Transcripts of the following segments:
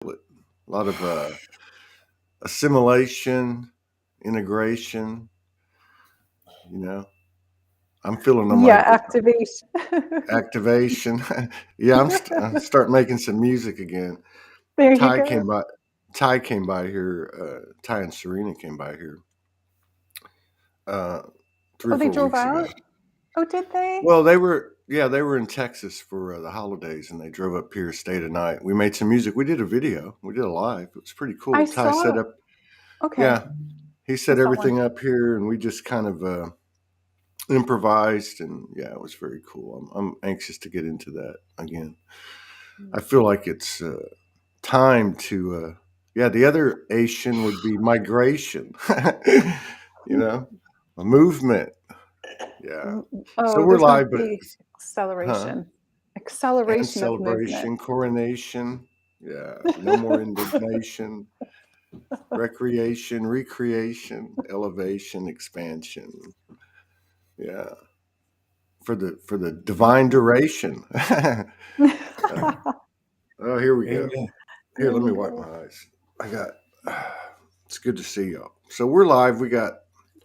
it. A lot of assimilation, integration. You know, I'm feeling on Yeah, my activation. activation. Yeah, I'm starting making some music again. There you Ty go. came by. Ty came by here. Ty and Serena came by here uh, three Oh, or they four drove weeks ago. out? Oh, did they? Well, they were in Texas for the holidays, and they drove up here, stayed a night. We made some music. We did a video. We did a live. It was pretty I cool. Ty set saw. up. Okay, Yeah, he I set saw one. everything up here, and we just kind of improvised, and yeah, it was very cool. I'm anxious to get into that again. I feel like it's time to. Yeah, the other Asian would be migration. you know, a movement. Yeah. So Oh, we're there's going to live, but be huh? acceleration. And Acceleration of movement. celebration, coronation. Yeah, no more indignation, recreation, recreation, elevation, expansion. Yeah, for the divine duration. Oh, here we go. Amen. Here, There let you me wipe go. my eyes. I got. It's good to see y'all. So we're live. We got.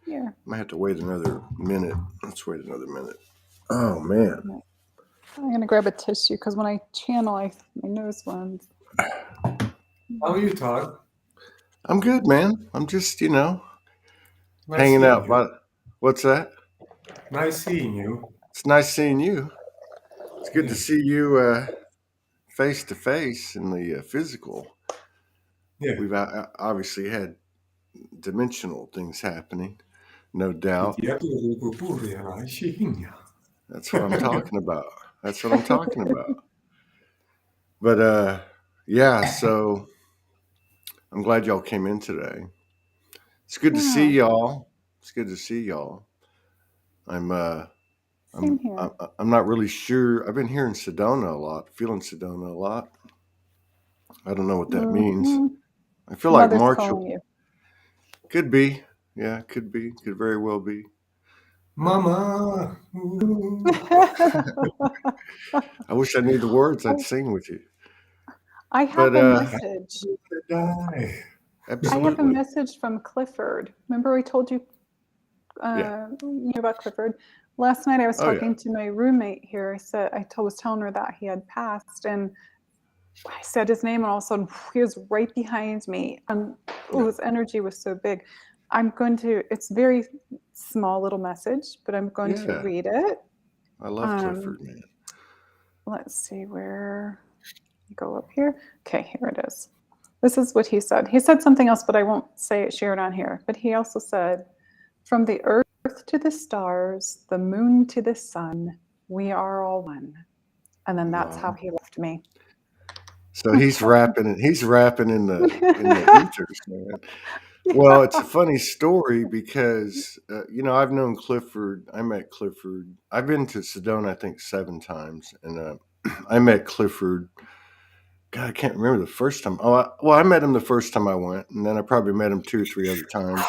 Here. I might have to wait another minute. Let's wait another minute. Oh man. I'm going to grab a tissue because when I channel, my nose runs. How are you, Todd? I'm good, man. I'm just Nice hanging seeing out. you. By what's that? Nice seeing you. It's nice seeing you. It's good to Yeah. see you face to face in the physical. Yeah. We've obviously had dimensional things happening, no doubt. That's what I'm talking about. That's what I'm talking about. But yeah, so I'm glad y'all came in today. It's good to see Yeah, y'all. It's good to see y'all. I'm same I'm here. I'm not really sure. I've been hearing Sedona a lot, feeling Sedona a lot. I don't know what that means. Hmm. I feel like Mother's March calling you. could be. Yeah, could be. Could very well be. Mama. I wish I knew the words. I'd sing with you. I But have a message. Die. I have a absolutely. message from Clifford. Remember I told you Yeah. about Clifford? Last night I was Oh yeah. talking to my roommate here. Was telling her that he had passed, and I said his name, and all of a sudden he was right behind me, and Yeah. his energy was so big. It's very small little message, but I'm going to Yeah. read it. I love Clifford, man. Let's see where go up here. Okay, here it is. This is what he said. He said something else, but I won't share it on here. But he also said, "From the earth to the stars, the moon to the sun, we are all one." And then that's how Wow. he left me. So he's rapping and he's rapping in the ethers, man. Well, it's a funny story because I've known Clifford. I met Clifford. I've been to Sedona, I think, 7 times, and I met Clifford. God, I can't remember the first time. I met him the first time I went, and then I probably met him 2 or 3 other times.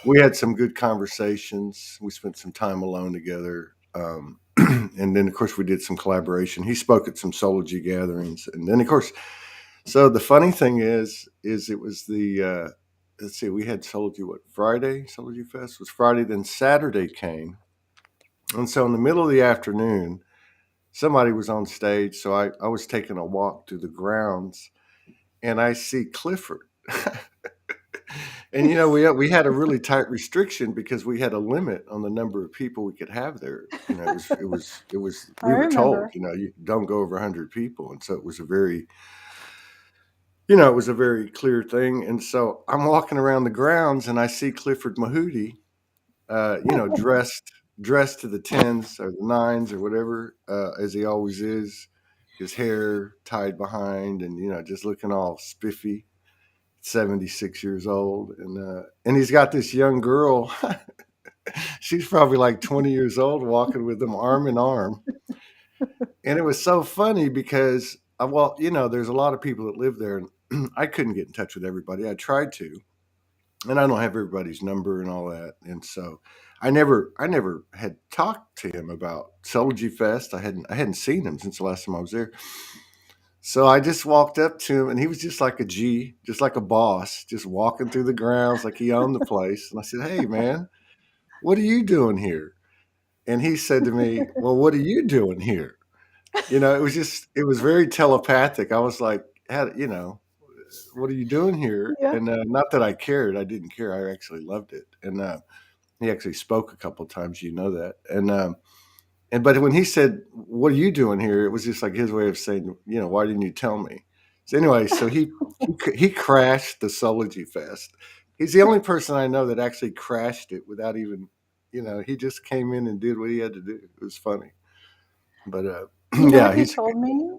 We had some good conversations. We spent some time alone together, and then of course we did some collaboration. He spoke at some Soulogy gatherings, and then of course. So the funny thing is it was the let's see, we had Soulogy Friday? Soulogy Fest was Friday, then Saturday came. And so in the middle of the afternoon, somebody was on stage. So I was taking a walk through the grounds and I see Clifford. And we had a really tight restriction because we had a limit on the number of people we could have there. It was I we were told, remember. you don't go over 100 people. And so it was a very clear thing. And so I'm walking around the grounds and I see Clifford Mahooty, dressed to the tens or the nines or whatever, as he always is, his hair tied behind and, just looking all spiffy, 76 years old. And he's got this young girl. She's probably like 20 years old walking with him arm in arm. And it was so funny because, there's a lot of people that live there, and I couldn't get in touch with everybody. I tried to, and I don't have everybody's number and all that. And so I never had talked to him about Soulogy Fest. I hadn't seen him since the last time I was there. So I just walked up to him, and he was just like a G, just like a boss, just walking through the grounds like he owned the place. And I said, "Hey, man, what are you doing here?" And he said to me, "Well, what are you doing here?" It was very telepathic. I was like, "How, what are you doing here?" Yeah. And not that I cared, I didn't care. I actually loved it. And he actually spoke a couple of times, that. And but when he said, "What are you doing here?" It was just like his way of saying, "Why didn't you tell me?" So anyway, so he crashed the Soulogy Fest. He's the only person I know that actually crashed it without even, he just came in and did what he had to do. It was funny, but You know yeah, what he told me?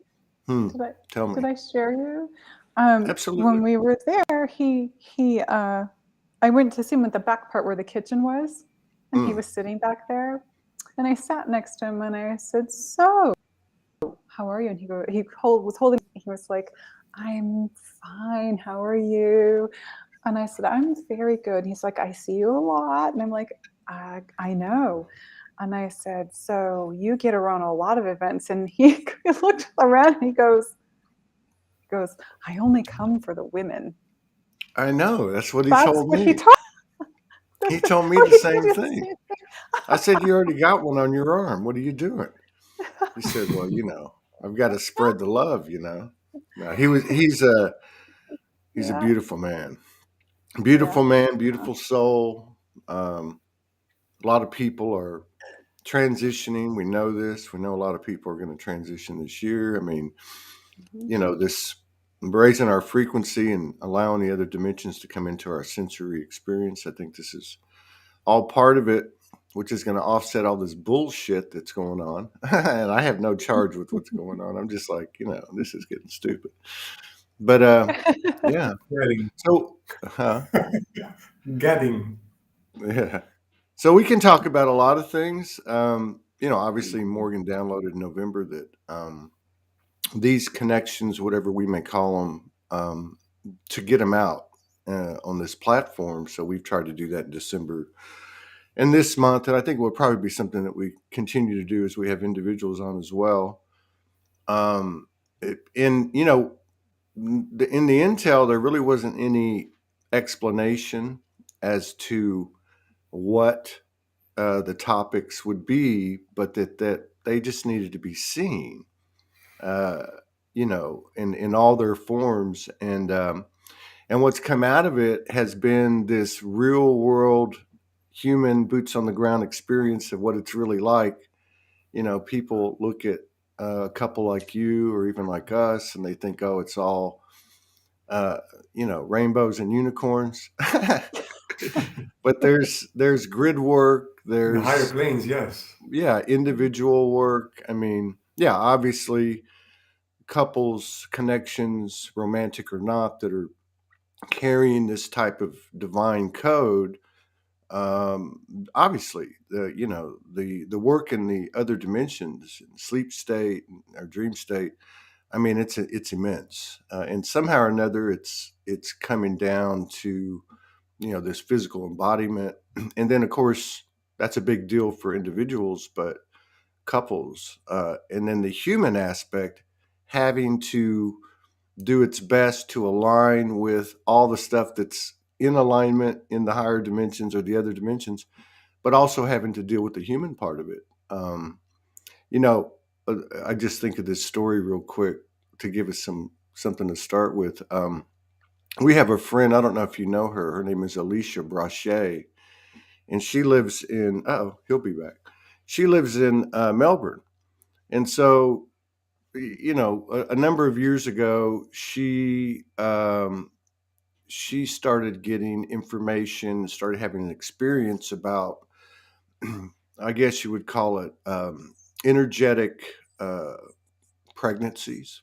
Did I tell did me. I share you? Absolutely. When we were there, I went to see him at the back part where the kitchen was, and he Mm. was sitting back there, and I sat next to him and I said, "So, how are you?" And was holding. He was like, "I'm fine. How are you?" And I said, "I'm very good." He's like, "I see you a lot," and I'm like, "I know." And I said, "So you get around a lot of events?" And he looked around and he goes, "I only come for the women." I know. That's what he That's told what he me. told. He That's told me what the he told same you the thing. same I said, "You already got one on your arm. What are you doing?" He said, "Well, thing. I've got to spread the love." No, he's a Yeah, beautiful man. yeah, Beautiful man, yeah. beautiful soul. A lot of people are transitioning. We know this. We know a lot of people are going to transition this year. I mean, Mhm. this raising our frequency and allowing the other dimensions to come into our sensory experience. I think this is all part of it, which is going to offset all this bullshit that's going on. And I have no charge with what's going on. I'm just like, this is getting stupid. But yeah. Getting, So, getting. yeah. So we can talk about a lot of things. Obviously Morgan downloaded in November that these connections, whatever we may call them, to get them out on this platform. So we've tried to do that in December and this month, and I think will probably be something that we continue to do as we have individuals on as well. Um, in the intel, there really wasn't any explanation as to what the topics would be, but that they just needed to be seen, uh, in all their forms. And what's come out of it has been this real world human boots on the ground experience of what it's really like. People look at a couple like you or even like us, and they think, oh, it's all, rainbows and unicorns. But there's grid work, In the higher there's, planes, yes. yeah, individual work. I mean, yeah, obviously couples, connections, romantic or not, that are carrying this type of divine code. Obviously, the work in the other dimensions, sleep state or dream state. I mean, it's immense, and somehow or another, it's coming down to this physical embodiment, and then of course that's a big deal for individuals, but couples, and then the human aspect having to do its best to align with all the stuff that's in alignment in the higher dimensions or the other dimensions, but also having to deal with the human part of it. You know, I just think of this story real quick to give us something to start with. We have a friend. I don't know if you know her. Her name is Alicia Brachet, and she lives in. Oh, he'll be back. She lives in Melbourne, and so a number of years ago, she started getting information, started having an experience about, I guess you would call it, energetic pregnancies.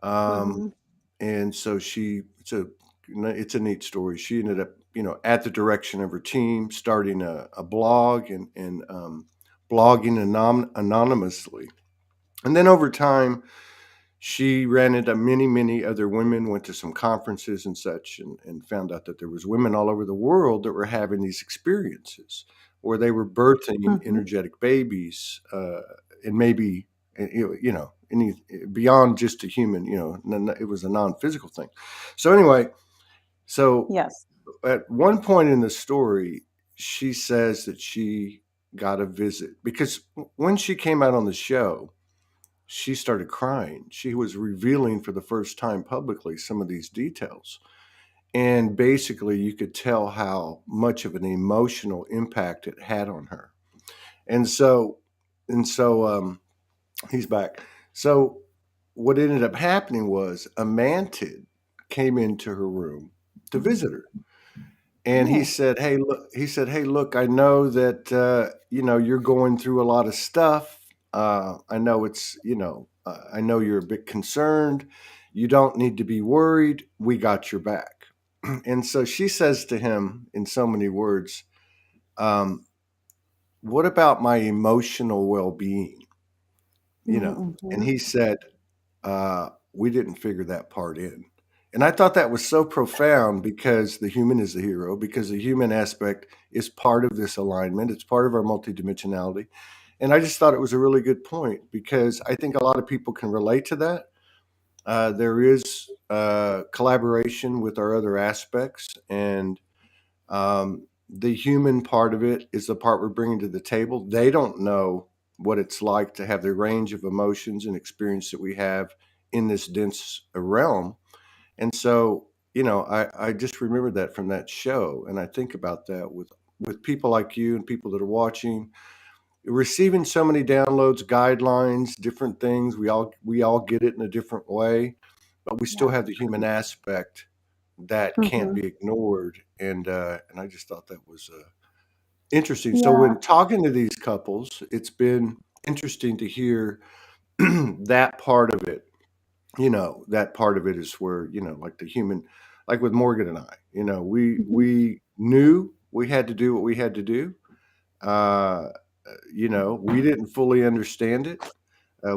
Um, Mhm. and so it's a neat story. She ended up, at the direction of her team, starting a blog and blogging anonymously. And then over time, she ran into many, many other women, went to some conferences and such, and found out that there was women all over the world that were having these experiences where they were birthing Mhm. energetic babies, and maybe, any beyond just a human. It was a non-physical thing. So anyway, so Yes. at one point in the story, she says that she got a visit because when she came out on the show, she started crying. She was revealing for the first time publicly some of these details. And basically, you could tell how much of an emotional impact it had on her. And so, he's back. So, what ended up happening was a mantid came into her room to visit her. And he Oh. said, "Hey, look." He said, "Hey, look. I know that you're going through a lot of stuff. I know I know you're a bit concerned. You don't need to be worried. We got your back." And so she says to him in so many words, "What about my emotional well-being?" And he said, "We didn't figure that part in." And I thought that was so profound because the human is the hero, because the human aspect is part of this alignment. It's part of our multidimensionality. And I just thought it was a really good point because I think a lot of people can relate to that. There is collaboration with our other aspects, and the human part of it is the part we're bringing to the table. They don't know what it's like to have the range of emotions and experience that we have in this dense realm. And so, I just remember that from that show, and I think about that with people like you and people that are watching, receiving so many downloads, guidelines, different things. We all get it in a different way, but we still Yeah. have the human aspect that can't be ignored. And I just thought that was interesting. So Yeah. when talking to these couples, it's been interesting to hear that part of it. That part of it is where, like the human, like with Morgan and I, we knew we had to do what we had to do. Uh, we didn't fully understand it.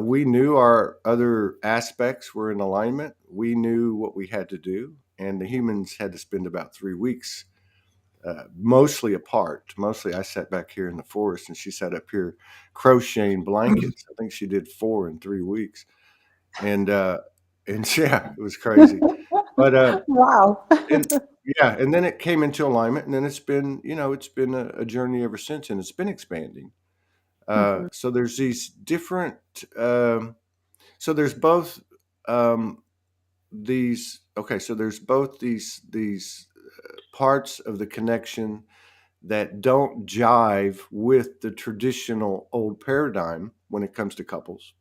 We knew our other aspects were in alignment. We knew what we had to do, and the humans had to spend about 3 weeks, mostly apart. Mostly, I sat back here in the forest, and she sat up here crocheting blankets. I think she did 4 in 3 weeks, and yeah, it was crazy. But Wow. and yeah, and then it came into alignment, and then it's been a journey ever since, and it's been expanding. So there's these different. So there's both these. Okay, so there's both these parts of the connection that don't jive with the traditional old paradigm when it comes to couples,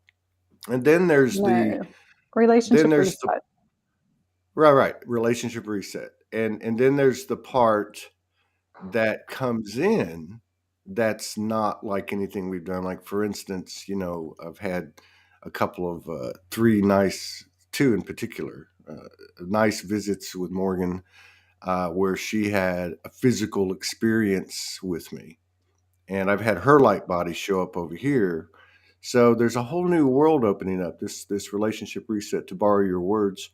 and then there's the No. then Relationship there's the reset. right relationship reset, and then there's the part that comes in that's not like anything we've done. Like, for instance, I've had a couple of two in particular, nice visits with Morgan, where she had a physical experience with me, and I've had her light body show up over here. So there's a whole new world opening up. This relationship reset, to borrow your words,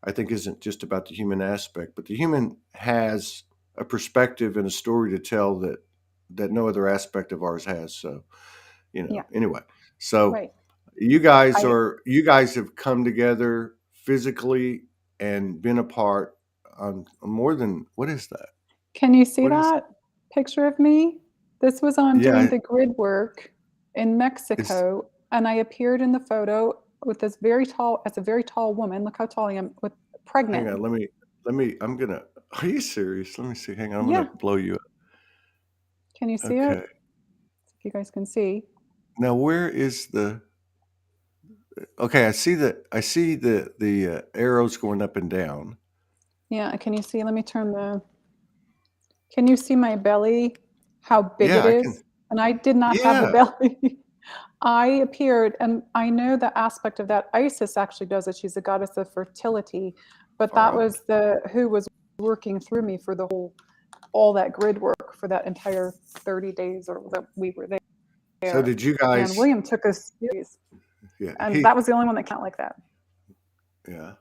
I think isn't just about the human aspect, but the human has a perspective and a story to tell that no other aspect of ours has. So, Yeah. anyway, so Right. I you guys have come together physically and been apart on more than what is that? Can you see What is that picture of me? This was on doing yeah, the grid work in it's Mexico, and I appeared in the photo with this very tall, as a very tall woman. Look how tall I am, with hang on, pregnant. I'm gonna are you serious? Let me see. Hang on, I'm Yeah. gonna blow you up. Can you see it? Okay. If you guys can see. Now where is the okay, I see the arrows going up and down. Yeah. Can you see? Let me turn the. Can you see my belly? How big Yeah, it I can is? And I did not have a yeah. belly. I appeared, and I know the aspect of that. Isis actually does it. She's a goddess of fertility, but Far that out. was who was working through me for the whole, all that grid work for that entire 30 days or that we were So there. did you And guys William took us series, yeah, and that was the only one that counted like that. yeah.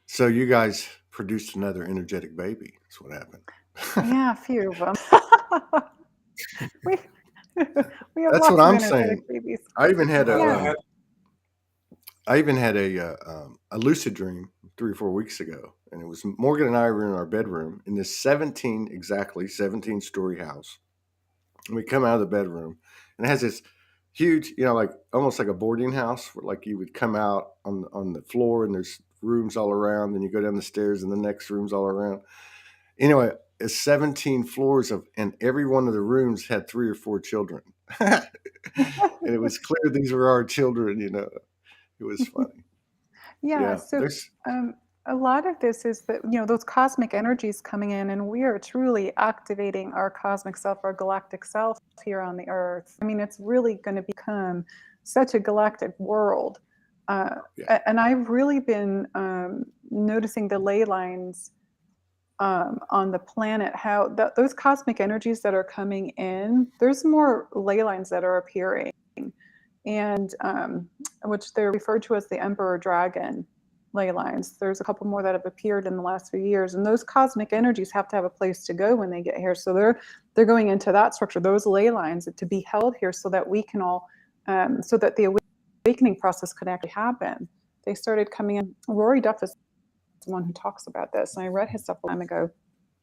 So you guys produced another energetic baby. That's what happened. Yeah, a few of them. we we have That's what lots of I'm energetic saying. babies. I even had Well, Yeah. I had I even had a lucid dream 3 or 4 weeks ago, and it was Morgan and I were in our bedroom in this 17-story house. And we come out of the bedroom, and it has this huge, like almost like a boarding house, where like you would come out on the floor, and there's rooms all around, and you go down the stairs, and the next rooms all around. Anyway, it's 17 floors and every one of the rooms had 3 or 4 children, and it was clear these were our children. It was funny. Yeah, Yeah, so there's a lot of this is that, those cosmic energies coming in, and we are truly activating our cosmic self, our galactic self here on the earth. I mean, it's really going to become such a galactic world. Yeah. And I've really been noticing the ley lines on the planet, how those cosmic energies that are coming in, there's more ley lines that are appearing, and which they're referred to as the Emperor Dragon ley lines. There's a couple more that have appeared in the last few years, and those cosmic energies have to have a place to go when they get here. So they're going into that structure, those ley lines, to be held here, so that we can all, so that the awakening process could actually happen. They started coming in. Rory Duff is the one who talks about this, and I read his stuff a long time ago,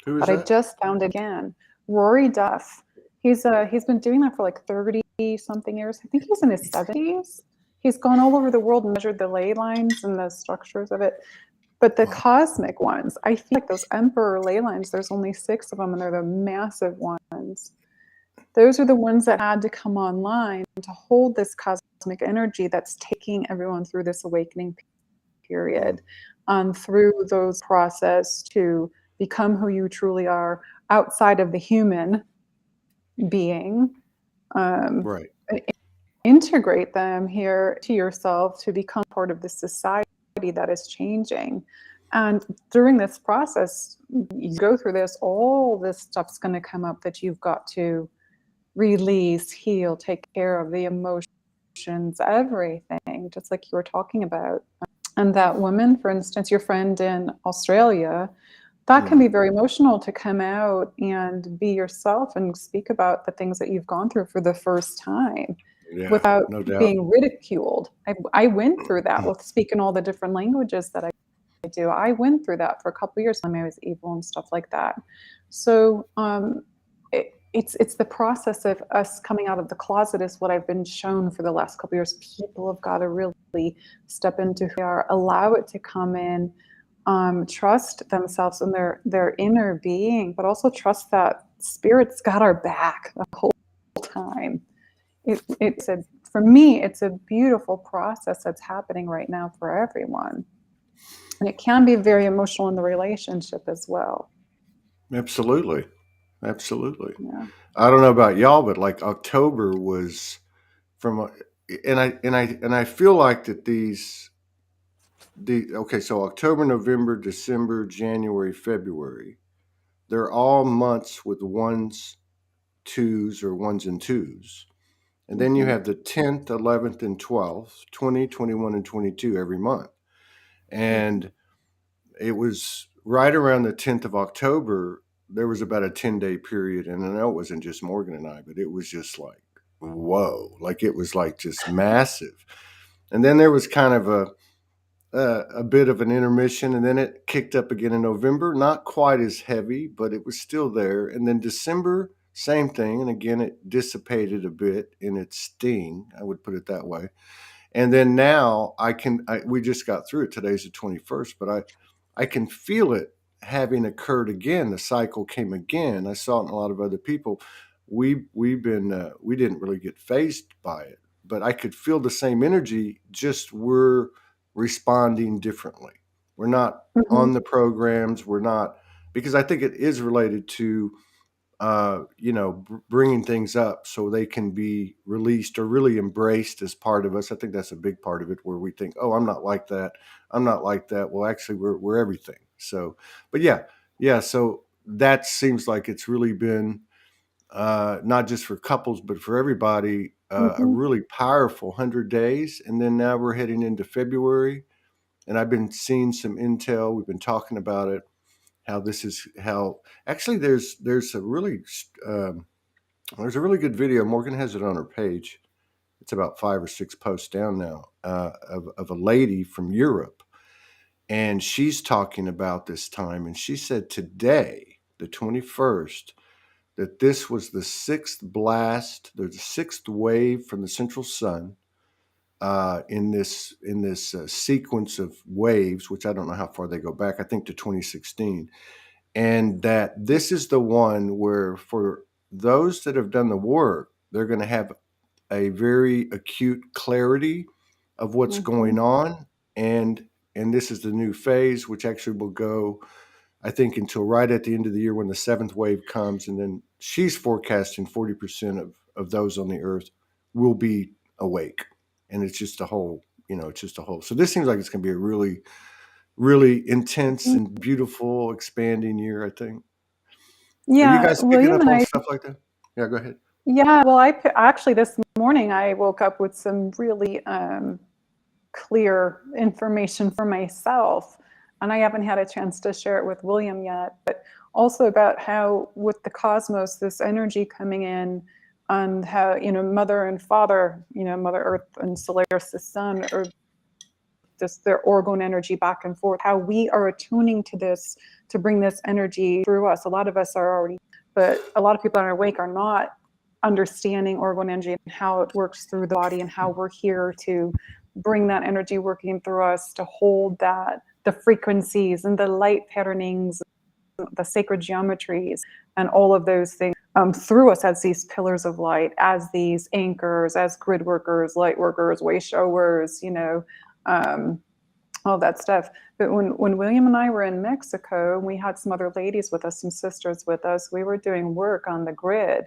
Who is but I that? just found it again. Rory Duff. He's been doing that for like 30 something years. I think he's in his 70s. He's gone all over the world and measured the ley lines and the structures of it. But the cosmic ones, I feel like those Emperor ley lines, there's only 6 of them, and they're the massive ones. Those are the ones that had to come online to hold this cosmic energy that's taking everyone through this awakening period, through those process to become who you truly are outside of the human being. Right. Integrate them here to yourself to become part of the society that is changing. And during this process, you go through this, all this stuff's going to come up that you've got to release, heal, take care of, the emotions, everything, just like you were talking about. And that woman, for instance, your friend in Australia, that can be very emotional to come out and be yourself and speak about the things that you've gone through for the first time, Yeah, without no doubt. being ridiculed. I went through that with speaking all the different languages that I do. I went through that for a couple of years when I was evil and stuff like that. So it's the process of us coming out of the closet is what I've been shown for the last couple of years. People have got to really step into who they are, allow it to come in, trust themselves and their inner being, but also trust that spirit's got our back the whole time. For me, it's a beautiful process that's happening right now for everyone. And it can be very emotional in the relationship as well. Absolutely. Absolutely. Yeah. I don't know about y'all, but like October was from, and I feel like that okay, so October, November, December, January, February, they're all months with ones, twos, or ones and twos. And then you have the 10th, 11th, and 12th, 20, 21, and 22 every month. And it was right around the 10th of October, there was about a 10-day period. And I know it wasn't just Morgan and I, but it was just like, whoa, like it was like just massive. And then there was kind of a bit of an intermission, and then it kicked up again in November, not quite as heavy, but it was still there. And then December, same thing. And again, it dissipated a bit in its sting. I would put it that way. And then now we just got through it. Today's the 21st, but I can feel it having occurred again. The cycle came again. I saw it in a lot of other people. We didn't really get phased by it, but I could feel the same energy. Just we're responding differently. We're not on the programs. We're not, because I think it is related to bringing things up so they can be released or really embraced as part of us. I think that's a big part of it, where we think, oh, I'm not like that. I'm not like that. Well, actually, we're everything. So, but yeah. So that seems like it's really been not just for couples, but for everybody, a really powerful 100 days. And then now we're heading into February, and I've been seeing some intel. We've been talking about it. How actually there's a really good video. Morgan has it on her page. it's about 5 or 6 posts down now, of a lady from Europe. And she's talking about this time. And she said today, the 21st, that this was the 6th blast, the 6th wave from the central sun, in this sequence of waves, which I don't know how far they go back. I think to 2016, and that this is the one where, for those that have done the work, they're going to have a very acute clarity of what's going on, and this is the new phase, which actually will go, I think, until right at the end of the year when the 7th wave comes, and then she's forecasting 40% of those on the earth will be awake. And it's just a whole, it's just a whole. So this seems like it's going to be a really, really intense and beautiful, expanding year, I think. Are you Yeah, guys picking William up and on I. stuff like that? Yeah, go ahead. Yeah, well, actually this morning I woke up with some really clear information for myself, and I haven't had a chance to share it with William yet, but also about how with the cosmos, this energy coming in, and how, mother and father, mother earth and Solaris the sun, or just their orgone energy back and forth, how we are attuning to this to bring this energy through us. A lot of us are already, but a lot of people that are awake are not understanding orgone energy and how it works through the body, and how we're here to bring that energy working through us to hold that, the frequencies and the light patternings, the sacred geometries, and all of those things through us as these pillars of light, as these anchors, as grid workers, light workers, way showers, all that stuff. But when William and I were in Mexico, we had some other ladies with us, some sisters with us, we were doing work on the grid.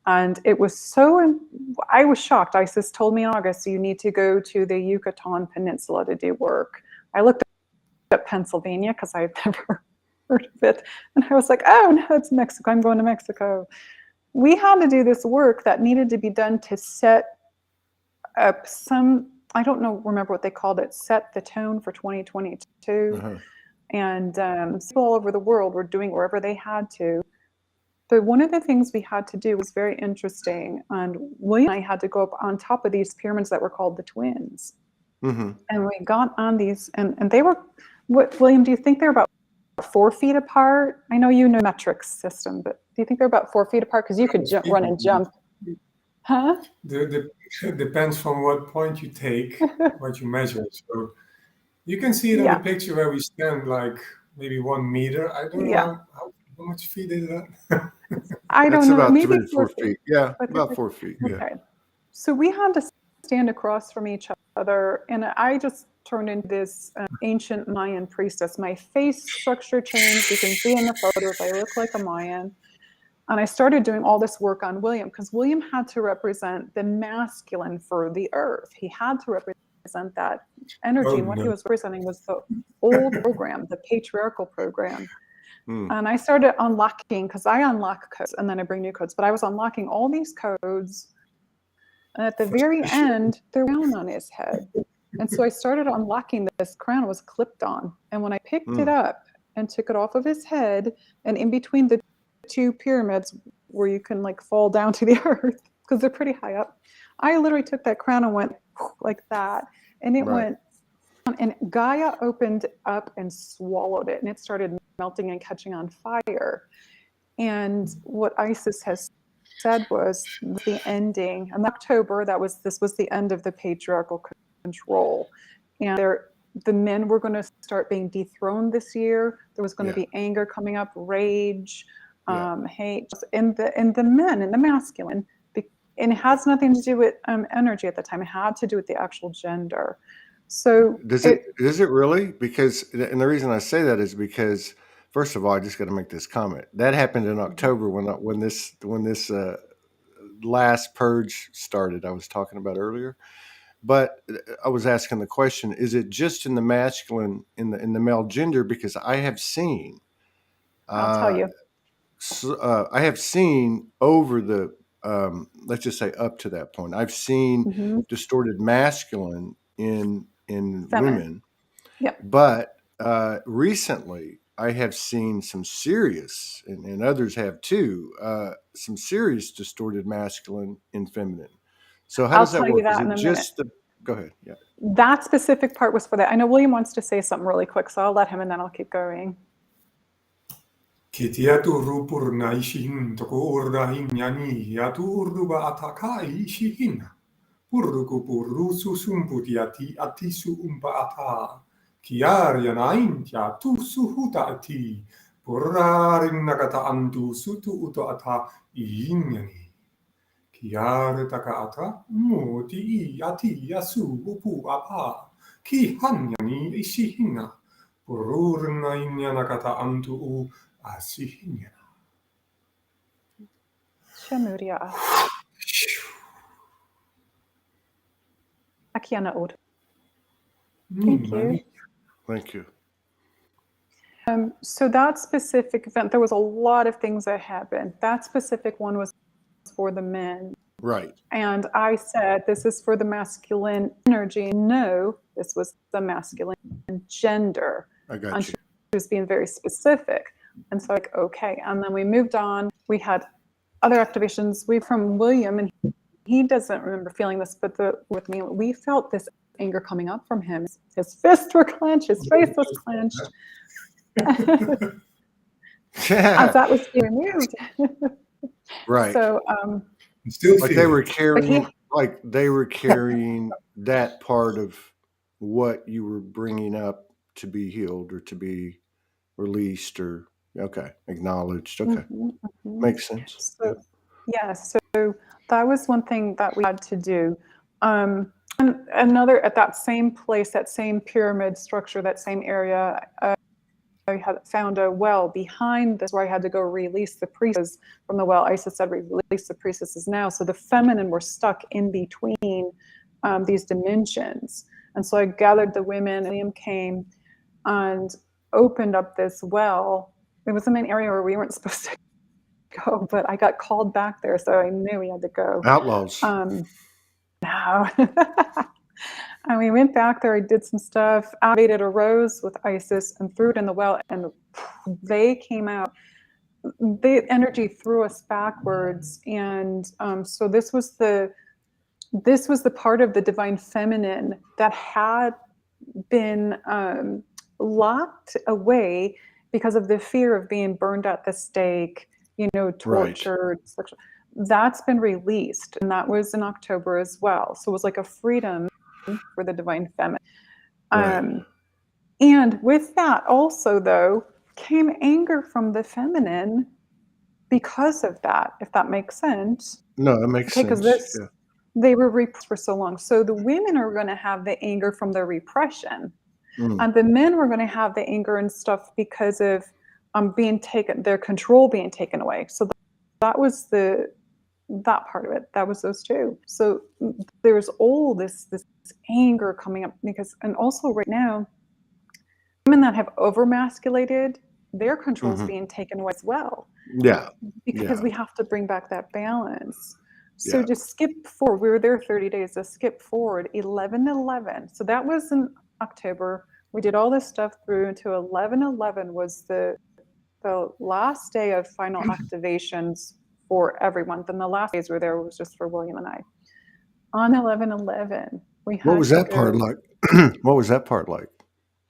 And it was I was shocked. Isis told me in August, you need to go to the Yucatan Peninsula to do work. I looked at Pennsylvania because I've never heard of it. And I was like, oh no, it's Mexico. I'm going to Mexico. We had to do this work that needed to be done to set up some, I don't know, remember what they called it, set the tone for 2022. Uh-huh. And people all over the world were doing wherever they had to. But one of the things we had to do was very interesting. And William and I had to go up on top of these pyramids that were called the Twins. Mm-hmm. And we got on these, and they were, what, William, do you think they're about 4 feet apart? I know you know metric system, but do you think they're about 4 feet apart? Because you could run and jump. Huh? Depends from what point you take, what you measure. So you can see it on Yeah. the picture where we stand, like maybe 1 meter. I don't know how much feet is that? I don't That's know. about Maybe 3 to 4 feet. Yeah, But about 4 feet. Yeah. Okay. So we had to stand across from each other, and I just turned into this ancient Mayan priestess. My face structure changed. You can see in the photos I look like a Mayan. And I started doing all this work on William, because William had to represent the masculine for the earth. He had to represent that energy. And what he was representing was the old program, the patriarchal program. And I started unlocking, because I unlock codes and then I bring new codes, but I was unlocking all these codes. And at the very end, there was a crown on his head. And so I started unlocking this crown. It was clipped on. And when I picked it up and took it off of his head, and in between the 2 pyramids where you can like fall down to the earth, because they're pretty high up, I literally took that crown and went like that. And it went, and Gaia opened up and swallowed it. And it started melting and catching on fire. And what Isis has said was the ending. In October, this was the end of the patriarchal control. And the men were going to start being dethroned this year. There was going to be anger coming up, rage, hate, and the men, and the masculine. And it has nothing to do with energy at the time. It had to do with the actual gender. So does it really? Because, and the reason I say that is because, first of all, I just got to make this comment. That happened in October when this last purge started, I was talking about earlier. But I was asking the question: is it just in the masculine, in the male gender? Because I have seen, I'll tell you. I have seen over the, let's just say up to that point, I've seen distorted masculine in Feminine. women. Yep. But recently, I have seen some serious, and others have too, some serious distorted masculine in feminine. So how I'll does that tell you work? Is that it in a minute. just the? Go ahead. Yeah. That specific part was for that. I know William wants to say something really quick, so I'll let him and then I'll keep going. Kitiatu rupurna ishin toko urdahin yani yatu urduba atakai ishihin. Purruku purru susumputiati atisu umpa ata. Kiar yanain ya tu suhuta ati. Purrarin nagata andu sutu uto ata inyani. Kiar taka ata muti ati yasu upu apa. Ki hanyani ishihina. Pururna inyana kata antu u asihinya. Shamuria. Akiana Od. Thank you. Thank you. So that specific event, there was a lot of things that happened. That specific one was for the men. Right. And I said, this is for the masculine energy. No, this was the masculine gender. I got and you. she was being very specific. And so like, okay. And then we moved on. We had other activations. We from William, and he doesn't remember feeling this, but with me, we felt this anger coming up from him. His fists were clenched, his face was clenched. As that was being removed. Right. So Still like they were carrying that part of what you were bringing up to be healed or to be released or acknowledged. Okay. Makes sense. So so that was one thing that we had to do. And another, at that same place, that same pyramid structure, that same area, I had found a well behind this where I had to go release the priestesses from the well. Isis said, release the priestesses now. So the feminine were stuck in between these dimensions. And so I gathered the women, and William came and opened up this well. It was in an area where we weren't supposed to go, but I got called back there, so I knew we had to go. Outlaws. No. And we went back there, I did some stuff, activated a rose with Isis and threw it in the well, and they came out. The energy threw us backwards. And so this was the part of the divine feminine that had been locked away because of the fear of being burned at the stake, tortured. Right. That's been released, and that was in October as well. So it was like a freedom for the divine feminine. Right. And with that also, though, came anger from the feminine because of that, if that makes sense. No, that makes sense. Because they were repressed for so long. So the women are going to have the anger from their repression. And the men were going to have the anger and stuff because of their control being taken away. So that was that part of it. That was those two. So there's all this anger coming up and also right now, women that have overmasculated, their control is being taken away as well. Yeah. Because we have to bring back that balance. So just skip forward. We were there 30 days. Just skip forward 11/11. So that was in October. We did all this stuff through into 11/11 was the last day of final activations for everyone. Then the last days were there was just for William and I. On 11/11, we had What was that part like? What was that part like?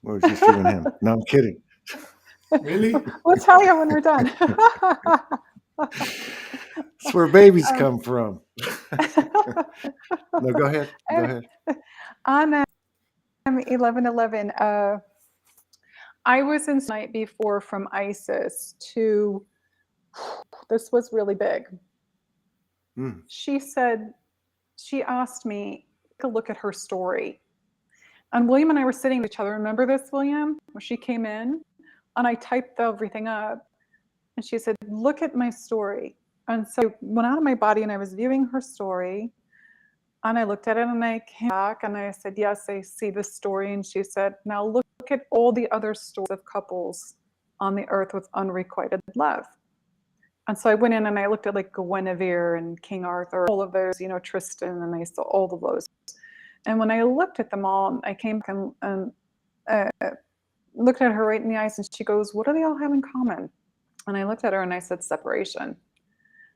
What was just you and him? No, I'm kidding. Really? We'll tell you when we're done. That's where babies come from. No, go ahead. Go ahead. On 11/11, I was in the night before from Isis to, this was really big. She asked me to look at her story. And William and I were sitting with each other. Remember this, William? When she came in and I typed everything up and she said, look at my story. And so I went out of my body and I was viewing her story. And I looked at it and I came back and I said, yes, I see this story. And she said, now look at all the other stories of couples on the earth with unrequited love. And so I went in and I looked at like Guinevere and King Arthur, all of those, Tristan, and I saw all of those. And when I looked at them all, I came and looked at her right in the eyes and she goes, what do they all have in common? And I looked at her and I said, separation.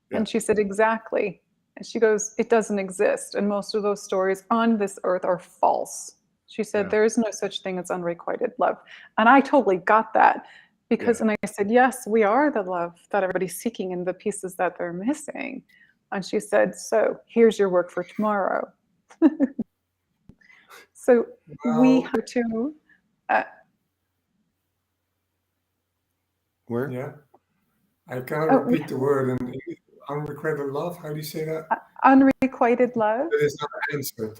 Yeah. And she said, exactly. And she goes, it doesn't exist. And most of those stories on this earth are false. She said, Yeah. there is no such thing as unrequited love. And I totally got that because, and I said, yes, we are the love that everybody's seeking and the pieces that they're missing. And she said, so here's your work for tomorrow. So we have to. Where? Yeah. I cannot repeat the word. And unrequited love, how do you say that? Unrequited love. That is not answered.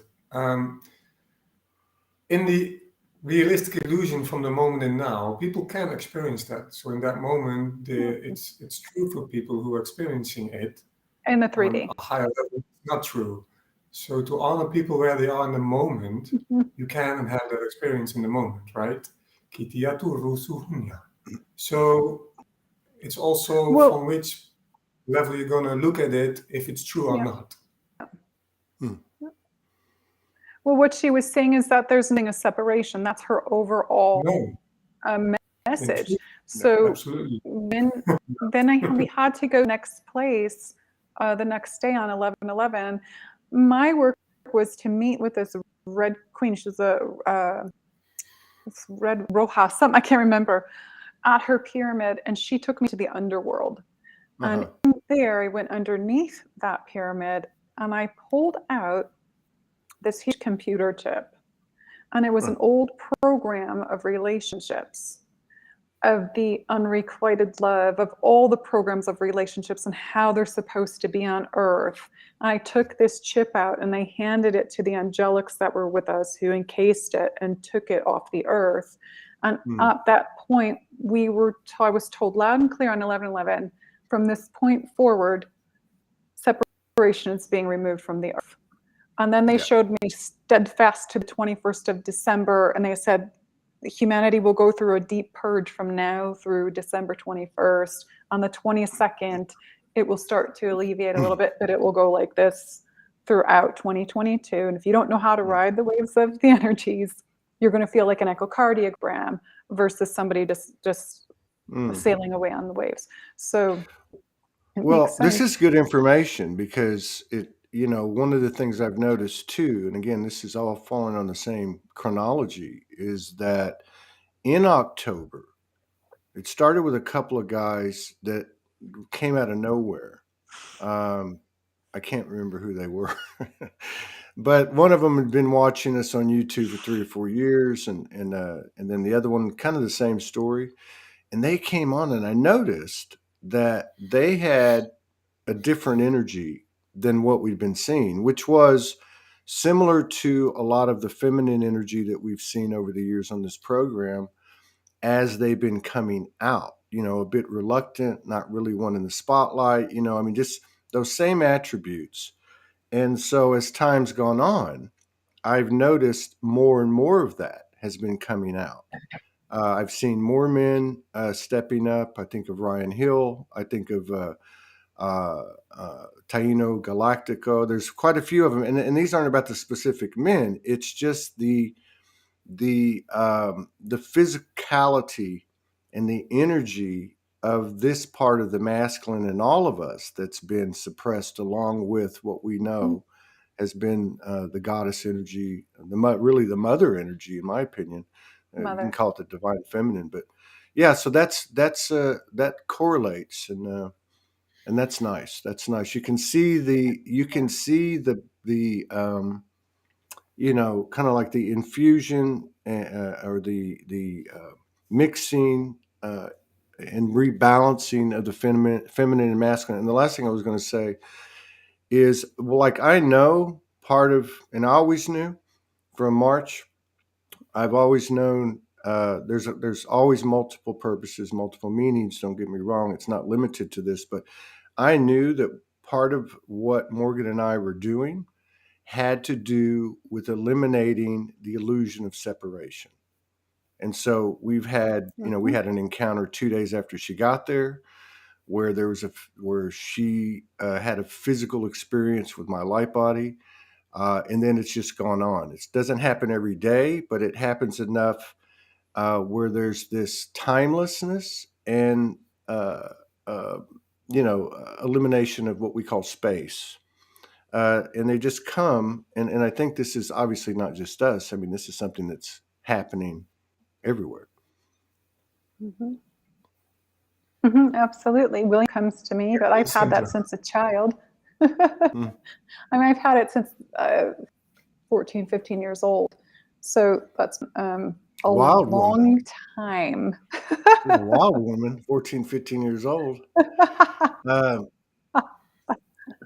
In the realistic illusion from the moment and now, people can experience that. So in that moment, it's true for people who are experiencing it. In the 3D. On a higher level, it's not true. So to honor people where they are in the moment, you can have that experience in the moment, right? So it's also from which level you're going to look at it, if it's true or not. Well, what she was saying is that there's nothing a separation. That's her overall message. So then we had to go next place the next day on 11/11. My work was to meet with this red queen. She's a red Roja, something I can't remember, at her pyramid, and she took me to the underworld. And there I went underneath that pyramid and I pulled out this huge computer chip. And it was an old program of relationships, of the unrequited love, of all the programs of relationships and how they're supposed to be on Earth. And I took this chip out and I handed it to the angelics that were with us, who encased it and took it off the Earth. And at that point, I was told loud and clear on 11/11, from this point forward, separation is being removed from the Earth. And then they showed me steadfast to the 21st of December, and they said humanity will go through a deep purge from now through December 21st. On the 22nd, it will start to alleviate a little bit, but it will go like this throughout 2022. And if you don't know how to ride the waves of the energies, you're going to feel like an echocardiogram versus somebody just sailing away on the waves. So, well, this is good information because one of the things I've noticed too, and again, this is all falling on the same chronology, is that in October, it started with a couple of guys that came out of nowhere. I can't remember who they were, but one of them had been watching us on YouTube for 3 or 4 years, and then the other one, kind of the same story. And they came on, and I noticed that they had a different energy than what we've been seeing, which was similar to a lot of the feminine energy that we've seen over the years on this program as they've been coming out, a bit reluctant, not really wanting the spotlight, just those same attributes. And so as time's gone on, I've noticed more and more of that has been coming out. I've seen more men stepping up. I think of Ryan Hill. I think of Taino Galactico. There's quite a few of them, and these aren't about the specific men. It's just the physicality and the energy of this part of the masculine in all of us that's been suppressed, along with what we know has been the goddess energy, really the mother energy, in my opinion. You can call it the divine feminine, but yeah. So that correlates, and that's nice. That's nice. You can see the kind of like the infusion or the mixing and rebalancing of the feminine and masculine. And the last thing I was going to say is, well, like I know part of, and I always knew from March, I've always known there's always multiple purposes, multiple meanings. Don't get me wrong. It's not limited to this, but I knew that part of what Morgan and I were doing had to do with eliminating the illusion of separation. And so we've had, we had an encounter 2 days after she got there, where where she had a physical experience with my light body, and then it's just gone on. It doesn't happen every day, but it happens enough where there's this timelessness and elimination of what we call space. and they just come. And I think this is obviously not just us. I mean, this is something that's happening everywhere. Absolutely. William comes to me, but I've had that since a child. I mean, I've had it since 14, 15 years old. So that's a Wild long woman. time. She's a wild woman, 14, 15 years old.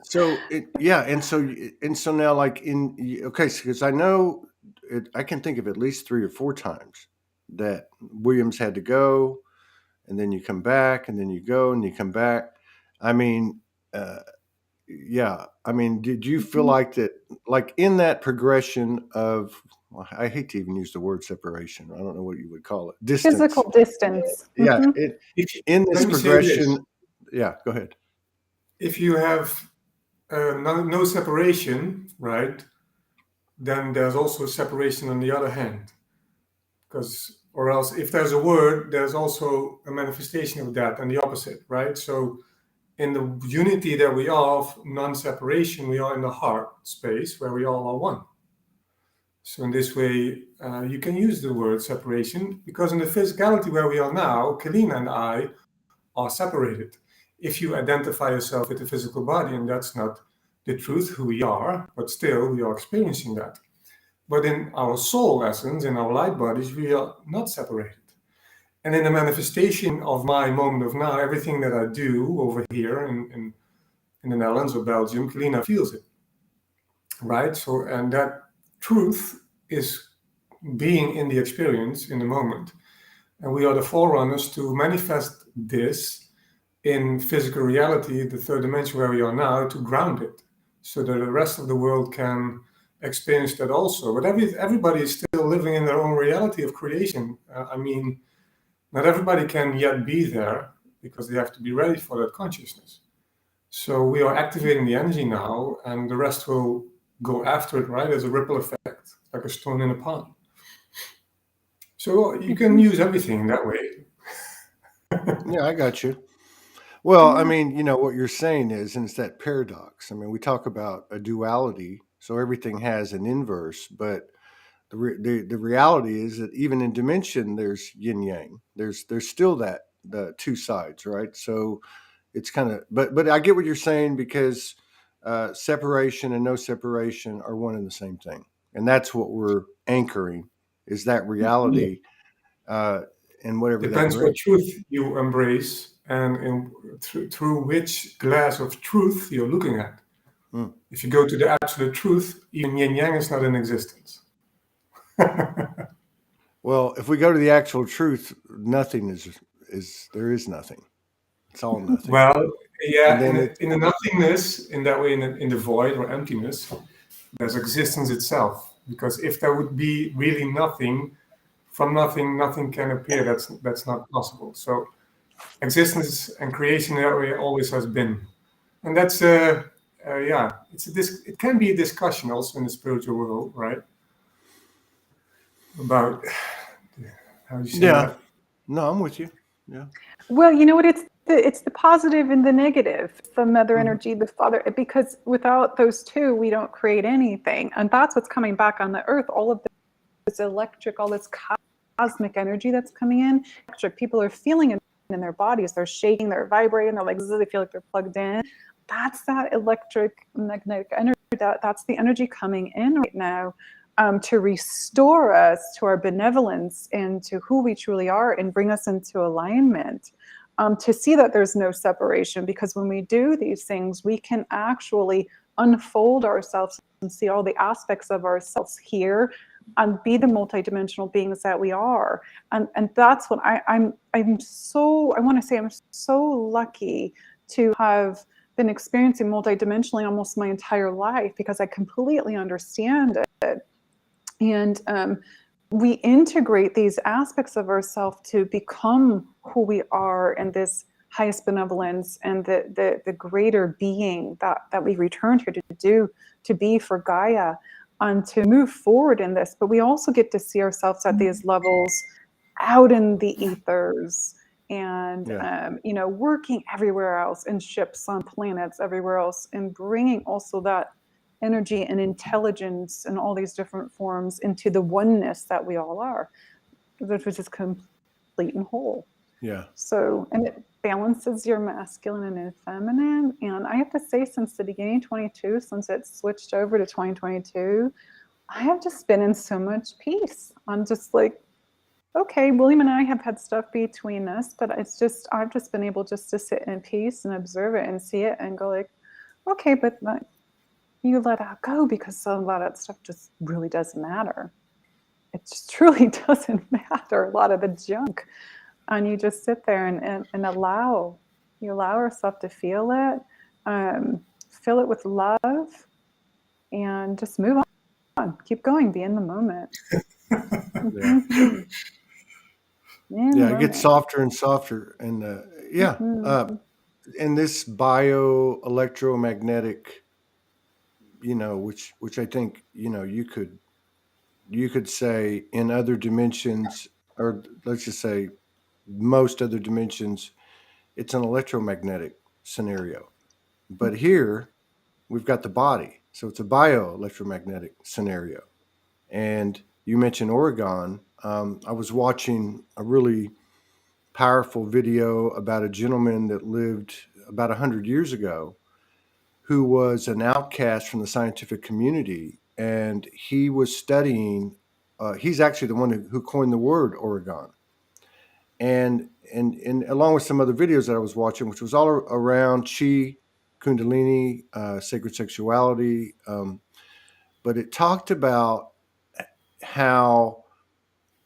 So and so now, like okay, because I know I can think of at least 3 or 4 times that Williams had to go, and then you come back, and then you go, and you come back. I mean, yeah. I mean, did you feel like that, like in that progression of, well, I hate to even use the word separation. I don't know what you would call it. Distance. Physical distance. Yeah. In this Let me say this. progression. Yeah, go ahead. If you have no separation, right, then there's also separation on the other hand. Or else if there's a word, there's also a manifestation of that, and the opposite, right? So in the unity that we are of non-separation, we are in the heart space where we all are one. So in this way, you can use the word separation, because in the physicality where we are now, Keleena and I are separated. If you identify yourself with the physical body, and that's not the truth, who we are, but still we are experiencing that. But in our soul essence, in our light bodies, we are not separated. And in the manifestation of my moment of now, everything that I do over here in the Netherlands or Belgium, Keleena feels it, right? So, and that truth is being in the experience in the moment. And we are the forerunners to manifest this in physical reality, the third dimension where we are now, to ground it, so that the rest of the world can experience that also. But everybody is still living in their own reality of creation. I mean, not everybody can yet be there, because they have to be ready for that consciousness. So we are activating the energy now, and the rest will go after it, right? As a ripple effect, like a stone in a pond. So you can use everything that way. Yeah, I got you. Well, I mean, what you're saying is, and it's that paradox. I mean, we talk about a duality, so everything has an inverse, but the reality is that even in dimension, there's yin yang. There's still the two sides, right? So it's kind of, but I get what you're saying, because separation and no separation are one and the same thing, and that's what we're anchoring, is that reality, and whatever Depends that what brings. truth you embrace, and through which glass of truth you're looking at. If you go to the absolute truth, even yin yang is not in existence. Well, if we go to the actual truth, nothing is there is nothing. It's all nothing. Well, yeah, And then in the nothingness, in that way, in the void or emptiness, there's existence itself. Because if there would be really nothing, from nothing, nothing can appear. That's not possible. So existence and creation that way always has been, and that's yeah, it can be a discussion also in the spiritual world, right? About how you say that. No, I'm with you. Yeah. Well, you know what? It's the positive and the negative, the mother energy, the father, because without those two, we don't create anything. And that's what's coming back on the earth. All of this electric, all this cosmic energy that's coming in. People are feeling it in their bodies. They're shaking, they're vibrating, they're like, they feel like they're plugged in. That's that electric magnetic energy. That's the energy coming in right now. To restore us to our benevolence and to who we truly are, and bring us into alignment, to see that there's no separation, because when we do these things, we can actually unfold ourselves and see all the aspects of ourselves here and be the multidimensional beings that we are. And that's what I'm so, I want to say I'm so lucky to have been experiencing multidimensionally almost my entire life, because I completely understand it. And we integrate these aspects of ourselves to become who we are, and this highest benevolence and the greater being that we returned here to be for Gaia, and to move forward in this. But we also get to see ourselves at these levels out in the ethers, and working everywhere else, in ships, on planets, everywhere else, and bringing also that energy and intelligence and all these different forms into the oneness that we all are, which is complete and whole. Yeah. So, and it balances your masculine and feminine. And I have to say, since the beginning of 22, since it switched over to 2022, I have just been in so much peace. I'm just like, okay, William and I have had stuff between us, but it's just, I've just been able just to sit in peace and observe it and see it and go like, okay, but you let that go because a lot of that stuff just really doesn't matter. It just truly doesn't matter, a lot of the junk. And you just sit there and allow yourself to feel it with love, and just move on, keep going, be in the moment. Yeah, it gets softer and softer, and and this bioelectromagnetic, which I think you could say in other dimensions, or let's just say most other dimensions, it's an electromagnetic scenario. But here we've got the body, so it's a bioelectromagnetic scenario. And you mentioned Orgone. I was watching a really powerful video about a gentleman that lived about 100 years ago, who was an outcast from the scientific community, and he was studying. He's actually the one who coined the word Orgone, and along with some other videos that I was watching, which was all around chi, kundalini, sacred sexuality, but it talked about how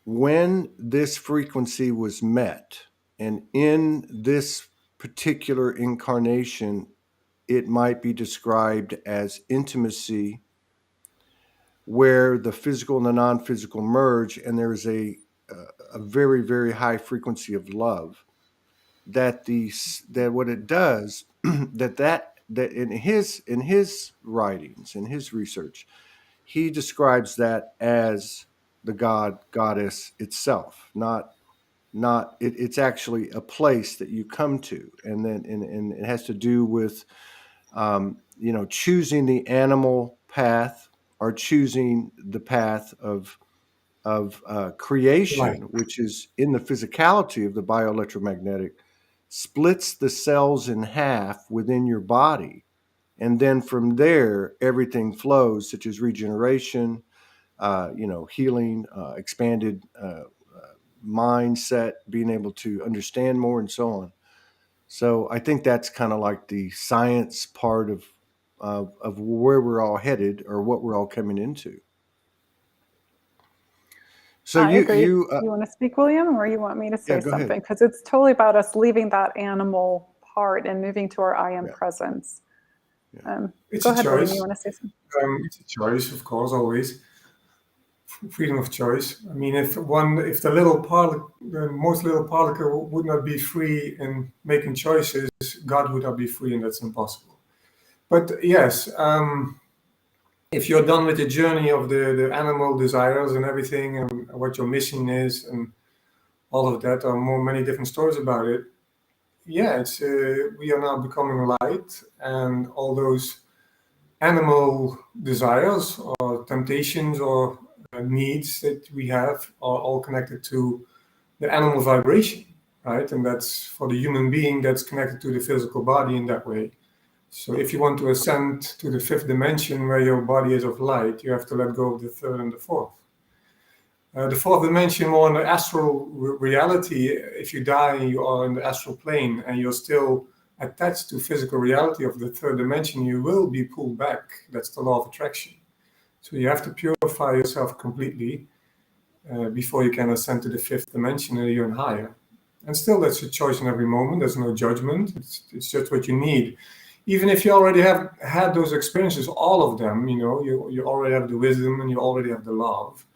when this frequency was met, and in this particular incarnation, it might be described as intimacy, where the physical and the non-physical merge, and there is a very, very high frequency of love. That what it does, that in his writings, in his research, he describes that as the goddess itself, not it's actually a place that you come to, and then and it has to do with choosing the animal path, or choosing the path of creation, Right. which is in the physicality of the bioelectromagnetic, splits the cells in half within your body, and then from there everything flows, such as regeneration, healing, expanded mindset, being able to understand more, and so on. So I think that's kind of like the science part of where we're all headed, or what we're all coming into. So I agree. You want to speak, William, or you want me to say something? Because it's totally about us leaving that animal part and moving to our I am presence. It's go a ahead, choice. William, you want to say something? It's a choice, of course, always. Freedom of choice. I mean, if the most little particle would not be free in making choices, God would not be free, and that's impossible. But yes, if you're done with the journey of the animal desires and everything, and what your mission is, and all of that, or many different stories about it, yeah, it's we are now becoming light, and all those animal desires or temptations or needs that we have are all connected to the animal vibration, right? And that's, for the human being, that's connected to the physical body in that way. So if you want to ascend to the fifth dimension, where your body is of light, you have to let go of the third and the fourth. The fourth dimension, more in the astral reality, if you die and you are in the astral plane and you're still attached to physical reality of the third dimension, you will be pulled back. That's the law of attraction. So you have to purify yourself completely before you can ascend to the fifth dimension and even higher. And still, that's a choice in every moment. There's no judgment. It's just what you need. Even if you already have had those experiences, all of them, you already have the wisdom and you already have the love.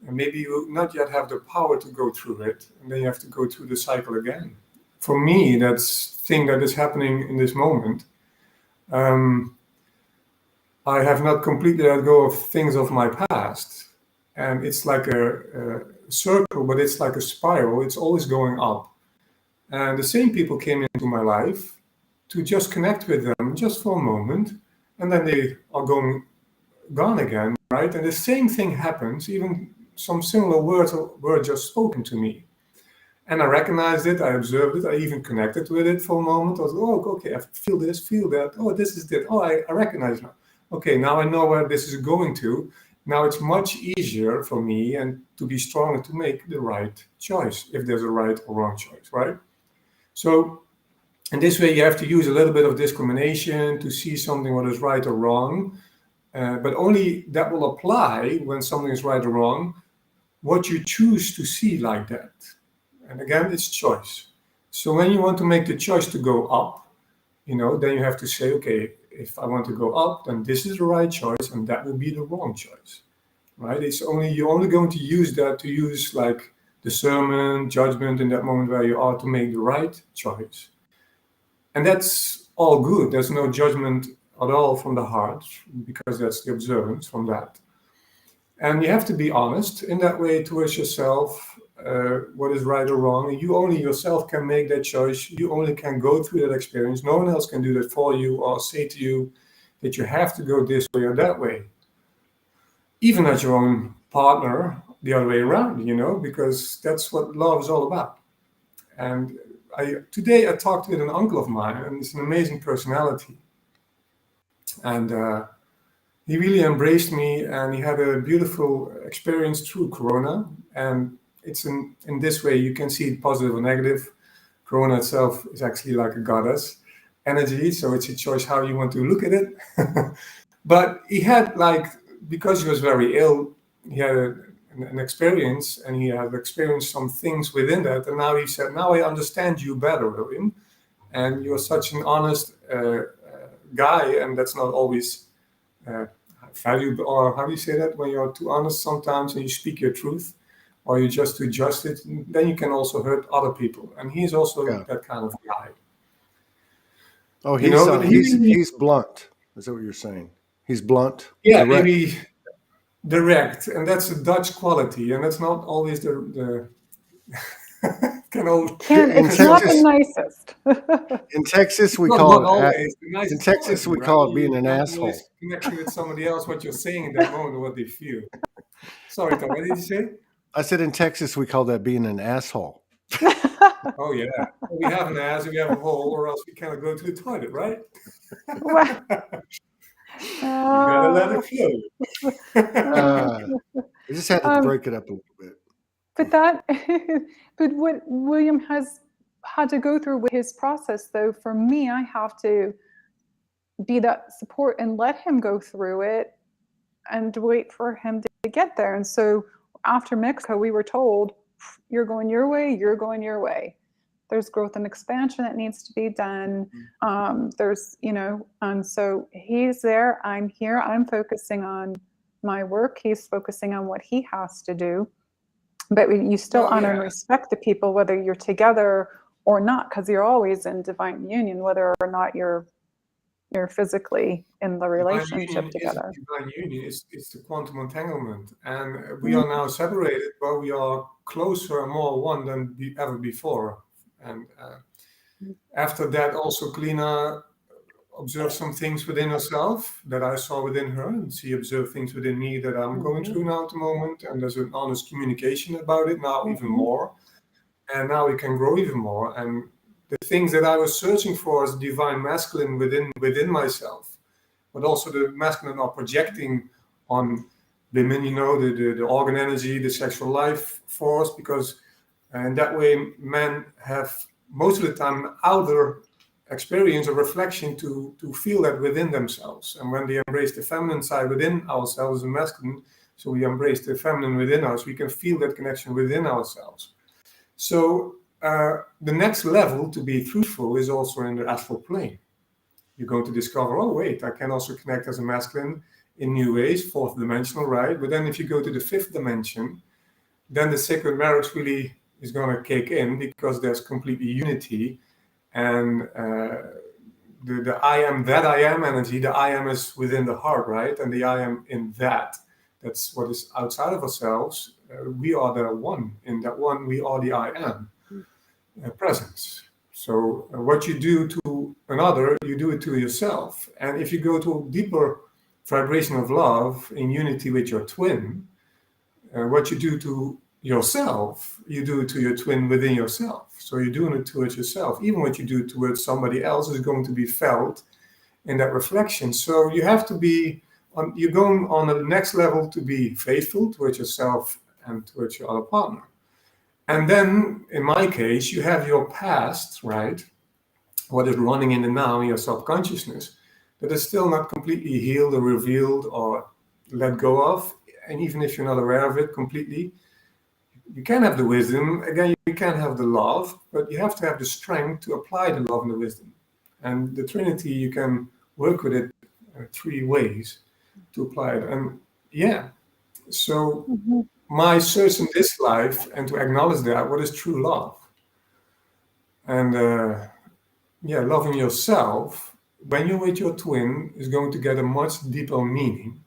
And maybe you not yet have the power to go through it, and then you have to go through the cycle again. For me, that's the thing that is happening in this moment. I have not completely let go of things of my past, and it's like a circle, but it's like a spiral. It's always going up. And the same people came into my life to just connect with them just for a moment, and then they are gone again, right? And the same thing happens, even some similar words were just spoken to me. And I recognized it, I observed it, I even connected with it for a moment. I was, oh, okay, I feel this, feel that. Oh, this is it. Oh, I recognize now. Okay, now I know where this is going to. Now it's much easier for me and to be stronger to make the right choice, if there's a right or wrong choice, right? So in this way, you have to use a little bit of discrimination to see something what is right or wrong. But only that will apply when something is right or wrong, what you choose to see like that. And again, it's choice. So when you want to make the choice to go up, then you have to say, okay, if I want to go up, then this is the right choice, and that will be the wrong choice, right? You're only going to use that to use like discernment, judgment in that moment where you are to make the right choice. And that's all good. There's no judgment at all from the heart, because that's the observance from that. And you have to be honest in that way towards yourself, what is right or wrong. You only yourself can make that choice. You only can go through that experience. No one else can do that for you or say to you that you have to go this way or that way. Even as your own partner, the other way around, because that's what love is all about. And today I talked with an uncle of mine, and it's an amazing personality. And he really embraced me, and he had a beautiful experience through Corona. And it's in this way, you can see it positive or negative. Corona itself is actually like a goddess energy, so it's a choice how you want to look at it. But he had, because he was very ill, he had an experience, and he had experienced some things within that. And now he said, now I understand you better, William. And you're such an honest guy, and that's not always valued, or how do you say that, when you're too honest sometimes and you speak your truth, or you just to adjust it, then you can also hurt other people. And he's also that kind of guy. Oh, he's blunt. Is that what you're saying? He's blunt. Yeah, direct. Maybe direct, and that's a Dutch quality, and that's not always the it's not the nicest. In Texas, we call it being an asshole. Connecting with somebody else, what you're saying in that moment, or what they feel. Sorry, Tom, what did you say? I said in Texas, we call that being an asshole. Oh, yeah. Well, we have an ass, we have a hole, or else we cannot go to the toilet, right? You gotta let it flow. I just had to break it up a little bit. But what William has had to go through with his process, though, for me, I have to be that support and let him go through it and wait for him to get there. And so after Mexico, we were told, you're going your way, you're going your way. There's growth and expansion that needs to be done. There's, and so he's there, I'm here, I'm focusing on my work, he's focusing on what he has to do. But you still honor and respect the people, whether you're together or not, because you're always in divine union, whether or not you're physically in the relationship together. Divine union is the quantum entanglement, and we are now separated, but we are closer and more one than ever before. And after that, also Keleena observed some things within herself that I saw within her, and she observed things within me that I'm going through now at the moment. And there's an honest communication about it now, even more. And now we can grow even more. And the things that I was searching for as divine masculine within myself, but also the masculine are projecting on women, the organ energy, the sexual life force, because in that way men have most of the time outer experience or reflection to feel that within themselves. And when they embrace the feminine side within ourselves and masculine, so we embrace the feminine within us, we can feel that connection within ourselves. So the next level to be truthful is also in the astral plane. You're going to discover, oh wait, I can also connect as a masculine in new ways, 4th dimensional, right? But then if you go to the 5th dimension, then the sacred marriage really is going to kick in, because there's complete unity. And the I am that I am energy, the I am is within the heart, right? And the I am in that. That's what is outside of ourselves. We are the one. In that one, we are the I am presence. So what you do to another, you do it to yourself. And if you go to a deeper vibration of love in unity with your twin, what you do to yourself, you do it to your twin within yourself. So you're doing it towards yourself. Even what you do towards somebody else is going to be felt in that reflection. So you have to be, you're going on the next level to be faithful towards yourself and towards your other partner. And then, in my case, you have your past, right? What is running in the now in your subconsciousness that is still not completely healed or revealed or let go of. And even if you're not aware of it completely, you can have the wisdom. Again, you can have the love, but you have to have the strength to apply the love and the wisdom. And the Trinity, you can work with it 3 ways to apply it. And yeah, so my search in this life and to acknowledge that, what is true love? And loving yourself when you're with your twin is going to get a much deeper meaning.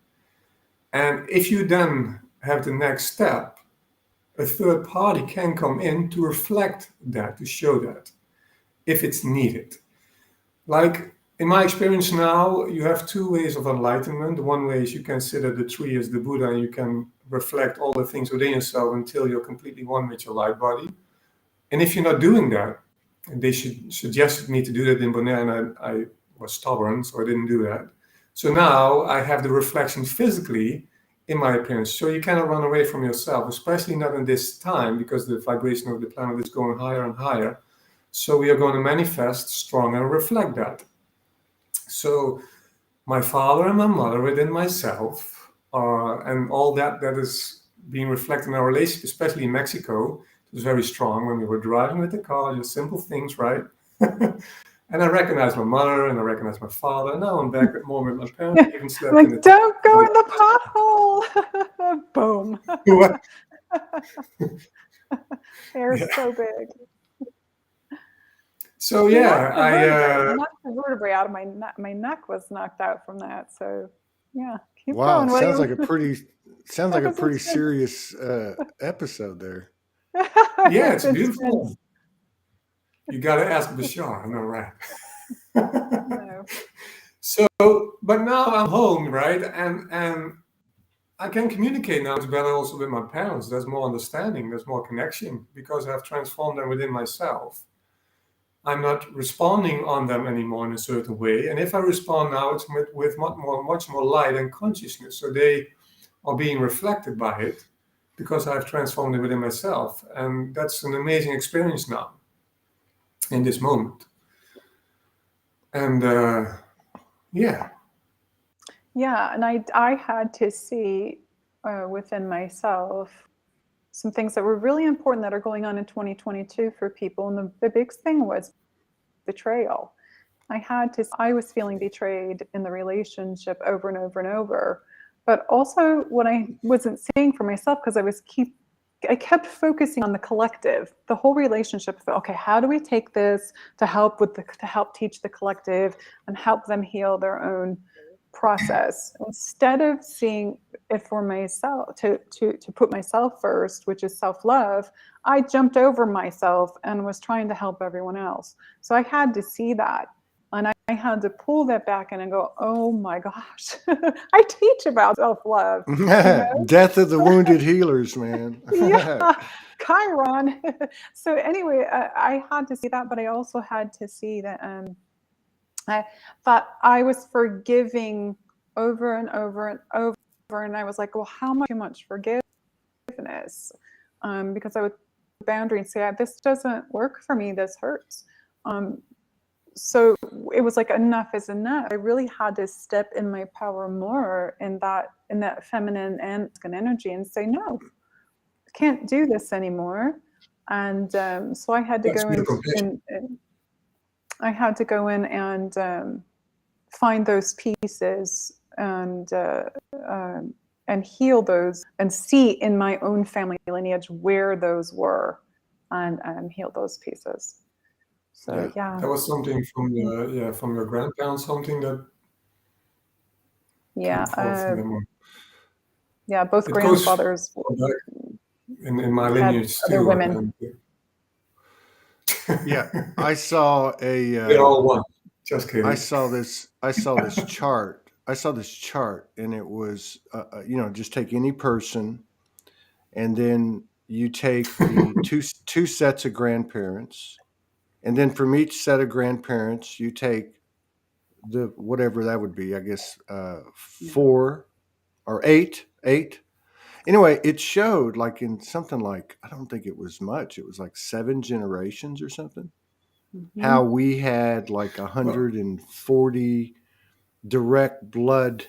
And if you then have the next step, a third party can come in to reflect that, to show that, if it's needed. Like in my experience now, you have 2 ways of enlightenment. The one way is you consider the tree as the Buddha, and you can reflect all the things within yourself until you're completely one with your light body. And if you're not doing that, and they suggested me to do that in Bonaire, and I was stubborn, so I didn't do that. So now I have the reflection physically in my appearance. So you cannot run away from yourself, especially not in this time, because the vibration of the planet is going higher and higher. So we are going to manifest stronger and reflect that. So my father and my mother within myself, and all that is being reflected in our relationship, especially in Mexico, it was very strong when we were driving with the car, just simple things, right? And I recognized my mother and I recognized my father. And now I'm back more with my parents. I even slept in the don't go in the pothole. Boom. They're so big. So yeah, I knocked the vertebrae out of my neck. My neck was knocked out from that. So yeah, keep going. Wow, sounds like a pretty serious episode there. Yeah, it's beautiful. You got to ask Bashar, I know, right? No. So, but now I'm home, right? And I can communicate now better also with my parents. There's more understanding, there's more connection, because I've transformed them within myself. I'm not responding on them anymore in a certain way. And if I respond now, it's with much more light and consciousness. So they are being reflected by it because I've transformed it within myself. And that's an amazing experience now in this moment. And yeah. Yeah, and I had to see within myself some things that were really important that are going on in 2022 for people. And the big thing was betrayal. I was feeling betrayed in the relationship over and over and over. But also what I wasn't seeing for myself, because I kept focusing on the collective, the whole relationship. Okay, how do we take this to help teach the collective and help them heal their own process, instead of seeing it for myself, to put myself first, which is self-love. I jumped over myself and was trying to help everyone else. So I had to see that, and I had to pull that back and go, oh my gosh, I teach about self-love. Death of the wounded healers, man. Yeah, Chiron. So anyway, I had to see that, but I also had to see that I thought I was forgiving over and over and over, and I was like, well, how much forgiveness? Because I would boundaries say, this doesn't work for me, this hurts. So it was like, enough is enough. I really had to step in my power more in that feminine and masculine energy and say, no, I can't do this anymore. And so I had to go in and find those pieces and heal those, and see in my own family lineage where those were, and heal those pieces. So yeah. That was something from your grandparents, something that both grandfathers in my lineage other too. Women. Yeah, I saw they're all one. Just kidding. I saw this chart. I saw this chart, and it was, just take any person, and then you take the two sets of grandparents, and then from each set of grandparents, you take the whatever that would be. I guess 4 or 8. Anyway, it showed like in something like, I don't think it was much. It was like 7 generations or something. How we had like 140 direct blood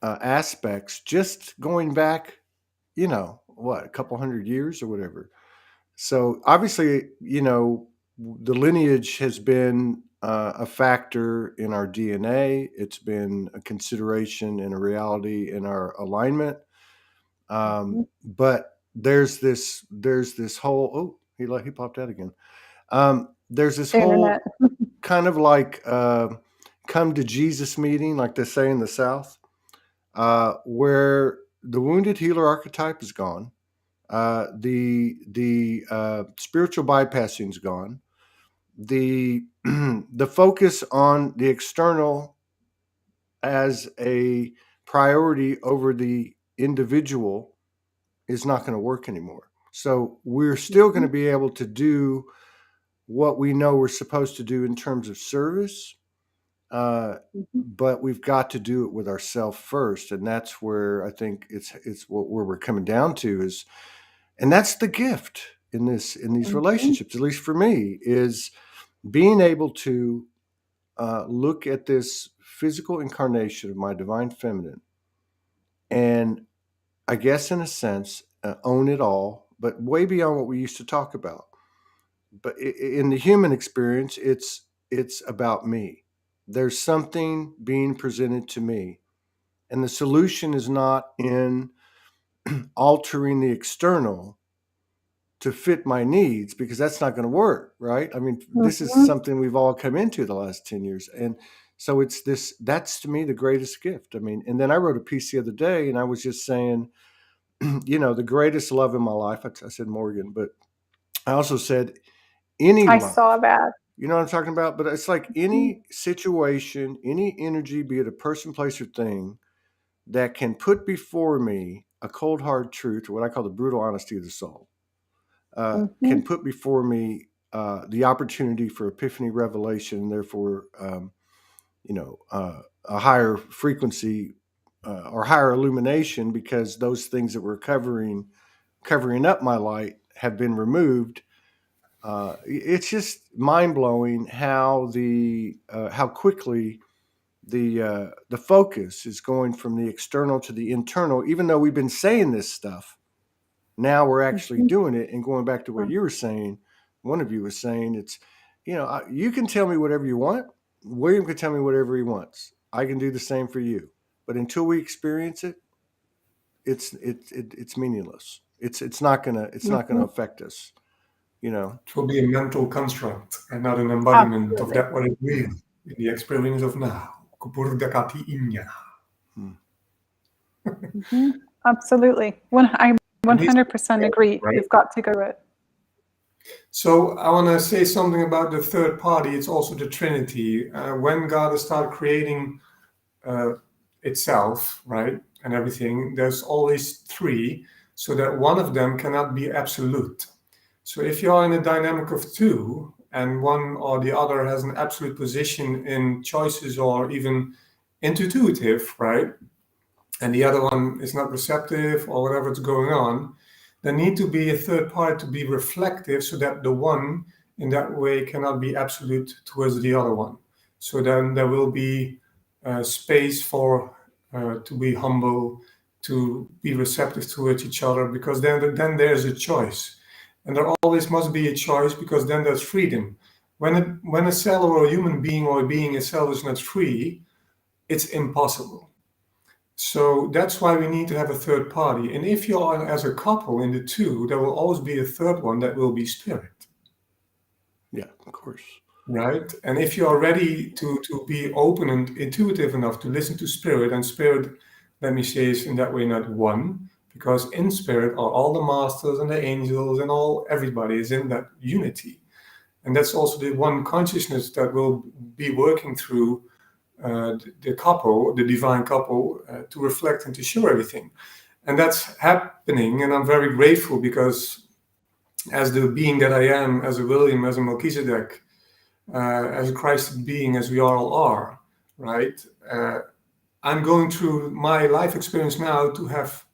aspects just going back, a couple hundred years or whatever. So obviously, the lineage has been a factor in our DNA. It's been a consideration and a reality in our alignment. But there's this whole, he popped out again. There's this whole kind of like come to Jesus meeting, like they say in the South, where the wounded healer archetype is gone. The spiritual bypassing is gone. The the focus on the external as a priority over the individual is not going to work anymore. So we're still going to be able to do what we know we're supposed to do in terms of service, but we've got to do it with ourselves first, and that's where I think it's where we're coming down to is, and that's the gift in these relationships, at least for me, is being able to look at this physical incarnation of my divine feminine, and I guess in a sense own it all, but way beyond what we used to talk about. But in the human experience, it's about me. There's something being presented to me, and the solution is not in altering the external to fit my needs, because that's not going to work, right? I mean, this is something we've all come into the last 10 years. And so that's to me the greatest gift. I mean, and then I wrote a piece the other day, and I was just saying, the greatest love in my life, I said Morgan, but I also said any I love. saw that. You know what I'm talking about? But it's like any situation, any energy, be it a person, place, or thing, that can put before me a cold, hard truth, or what I call the brutal honesty of the soul, can put before me the opportunity for epiphany, revelation, therefore, a higher frequency or higher illumination, because those things that were covering up my light have been removed. It's just mind blowing how how quickly the focus is going from the external to the internal. Even though we've been saying this stuff, now we're actually doing it. And going back to what you were saying, one of you was saying, it's, you can tell me whatever you want. William can tell me whatever he wants. I can do the same for you. But until we experience it, it's meaningless. It's not gonna affect us. It will be a mental construct and not an embodiment of that what it is in the experience of now. Absolutely. I 100% agree. Right? You've got to go it. So I want to say something about the third party. It's also the Trinity. When God started creating itself, right, and everything, there's always 3, so that one of them cannot be absolute. So if you're in a dynamic of 2 and one or the other has an absolute position in choices or even intuitive, right, and the other one is not receptive or whatever's going on, there need to be a third party to be reflective, so that the one in that way cannot be absolute towards the other one. So then there will be space for to be humble, to be receptive towards each other, because then there's a choice. And there always must be a choice, because then there's freedom. When a cell or a human being or a being itself is not free, it's impossible. So that's why we need to have a third party. And if you are as a couple in the 2, there will always be a third one that will be spirit. Yeah, of course. Right? And if you are ready to be open and intuitive enough to listen to spirit, and spirit, let me say, is in that way not one, because in spirit are all the masters and the angels and everybody is in that unity. And that's also the one consciousness that will be working through the couple, the divine couple, to reflect and to show everything. And that's happening, and I'm very grateful, because as the being that I am, as a William, as a Melchizedek, as a Christ being, as we all are, right? I'm going through my life experience now to have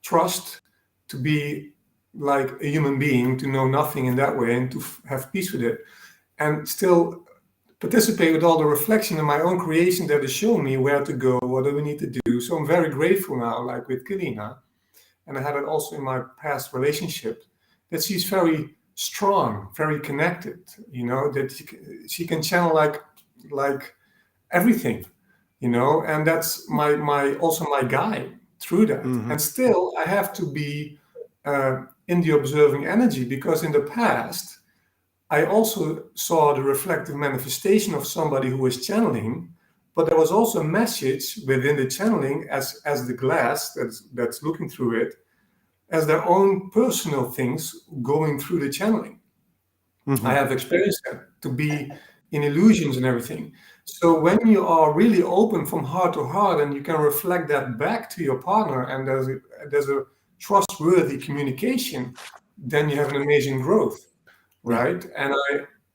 trust, to be like a human being, to know nothing in that way, and to have peace with it, and still participate with all the reflection in my own creation that is showing me where to go, what do we need to do. So I'm very grateful now, like with Keleena, and I had it also in my past relationship, that she's very strong, very connected, you know, that she can channel like everything, you know, and that's also my guide through that. And still I have to be in the observing energy, because in the past I also saw the reflective manifestation of somebody who was channeling, but there was also a message within the channeling as the glass that's looking through it, as their own personal things going through the channeling. I have experienced that, to be in illusions and everything. So when you are really open from heart to heart, and you can reflect that back to your partner, and there's a trustworthy communication, then you have an amazing growth, right? And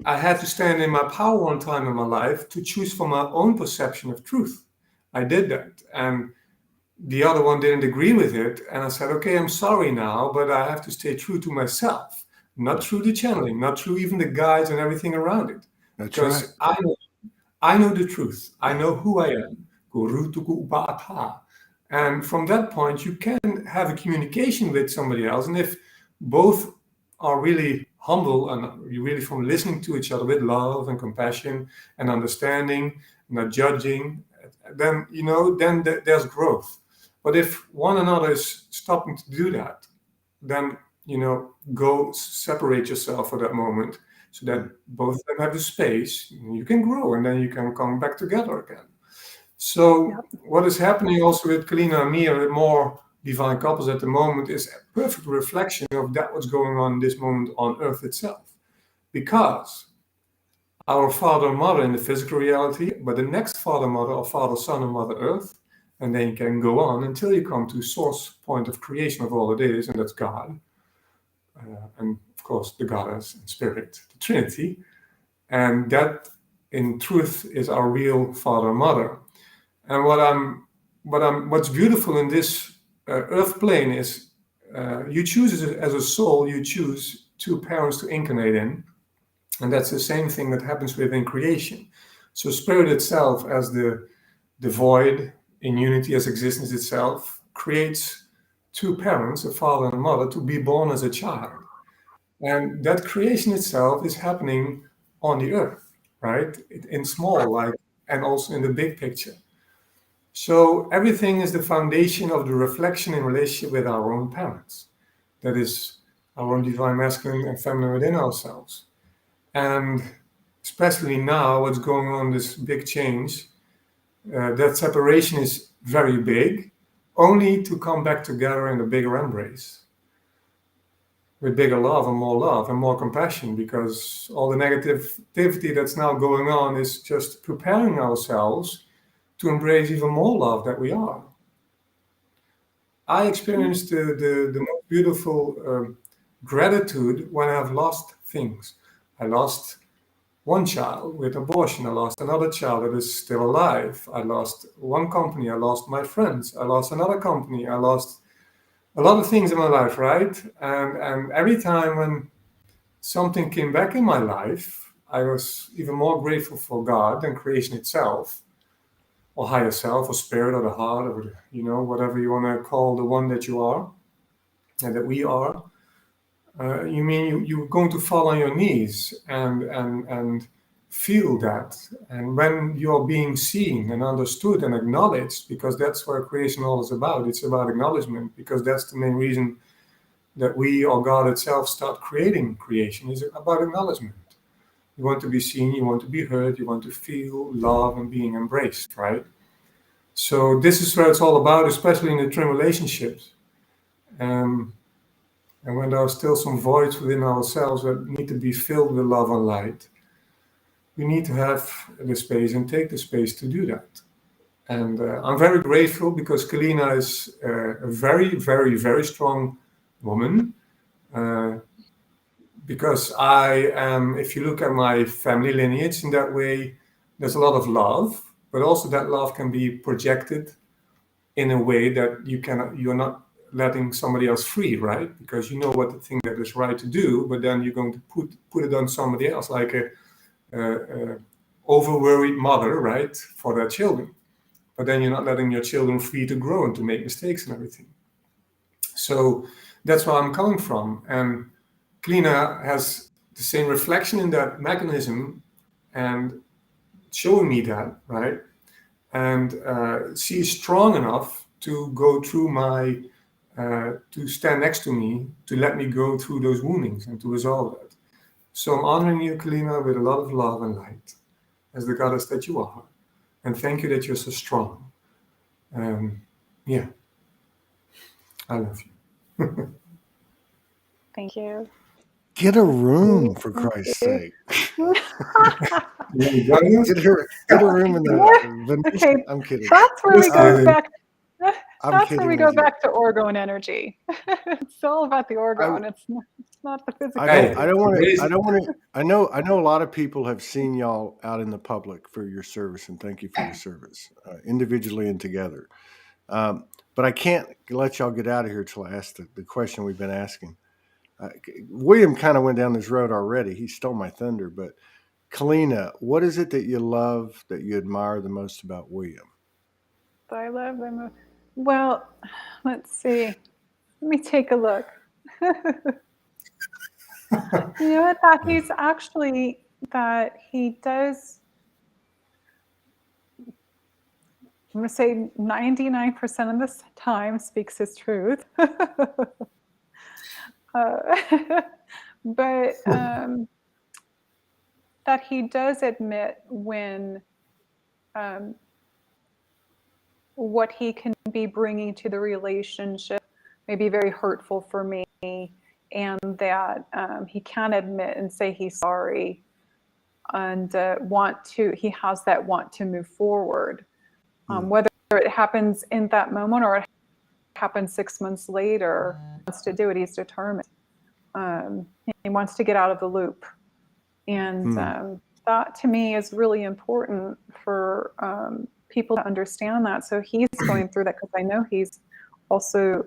I had to stand in my power one time in my life to choose from my own perception of truth. I did that, and the other one didn't agree with it, and I said, okay, I'm sorry now, but I have to stay true to myself, not through the channeling, not through even the guides and everything around it. That's because right. I know the truth. I know who I am. And from that point, you can have a communication with somebody else. And if both are really humble, and you're really from listening to each other with love and compassion and understanding, not judging, then, you know, then there's growth. But if one another is stopping to do that, then, you know, go separate yourself for that moment, so that both of them have the space, you can grow, and then you can come back together again. So what is happening also with Keleena and me, and with more divine couples at the moment, is a perfect reflection of that what's going on in this moment on Earth itself. Because our Father and Mother in the physical reality, but the next Father, Mother, or Father, Son, and Mother Earth, and then you can go on until you come to source point of creation of all it is, and that's God. And of course, the Goddess and Spirit, the Trinity. And that, in truth, is our real Father and Mother. And what's beautiful in this Earth plane is you choose as a soul, you choose two parents to incarnate in. And that's the same thing that happens within creation. So Spirit itself, as the void in unity as existence itself, creates two parents, a father and a mother, to be born as a child. And that creation itself is happening on the earth, right? In small, like, and also in the big picture. So everything is the foundation of the reflection in relationship with our own parents. That is our own divine masculine and feminine within ourselves. And especially now, what's going on, this big change, that separation is very big, only to come back together in a bigger embrace, with bigger love and more compassion, because all the negativity that's now going on is just preparing ourselves to embrace even more love that we are. I experienced the most beautiful gratitude when I've lost things. I lost one child with abortion. I lost another child that is still alive. I lost one company. I lost my friends. I lost another company. I lost a lot of things in my life, right? And every time when something came back in my life, I was even more grateful for God and creation itself, or higher self, or spirit, or the heart, or, you know, whatever you want to call the one that you are and that we are. You mean you're going to fall on your knees and feel that. And when you're being seen and understood and acknowledged, because that's what creation all is about. It's about acknowledgement, because that's the main reason that we, or God itself, start creating creation, is about acknowledgement. You want to be seen, you want to be heard, you want to feel love and being embraced, right? So this is what it's all about, especially in the twin relationships. And when there are still some voids within ourselves that need to be filled with love and light, we need to have the space and take the space to do that. And I'm very grateful because Keleena is a very, very, very strong woman. Because I am, if you look at my family lineage in that way, there's a lot of love, but also that love can be projected in a way that you're not letting somebody else free, right? Because you know what the thing that is right to do, but then you're going to put it on somebody else, like a over-worried mother, right, for their children. But then you're not letting your children free to grow and to make mistakes and everything. So that's where I'm coming from. And Keleena has the same reflection in that mechanism and showing me that, right? And she's strong enough to go through to stand next to me, to let me go through those woundings and to resolve that. So I'm honoring you, Keleena, with a lot of love and light as the goddess that you are. And thank you that you're so strong. Yeah, I love you. Thank you. Get a room, for Christ's sake. Get a room in the Venetian. Okay, I'm kidding. that's where we go back. That's where we go with you. back to Orgone energy. It's all about the Orgone. It's not the physical. I don't want to. I know a lot of people have seen y'all out in the public for your service, and thank you for your service, individually and together. But I can't let y'all get out of here till I ask the question we've been asking. William kind of went down this road already. He stole my thunder. But Keleena, what is it that you love, that you admire the most about William? I love them. Well, let's see. Let me take a look. You know what? That he's actually, that he does, I'm going to say 99% of the time speaks his truth. But that he does admit when what he can be bringing to the relationship may be very hurtful for me, and that he can admit and say he's sorry, and he has that want to move forward. Whether it happens in that moment or it happens 6 months later, he wants to do it. He's determined. He wants to get out of the loop. And that to me is really important for people to understand that. So he's going through that because I know he's also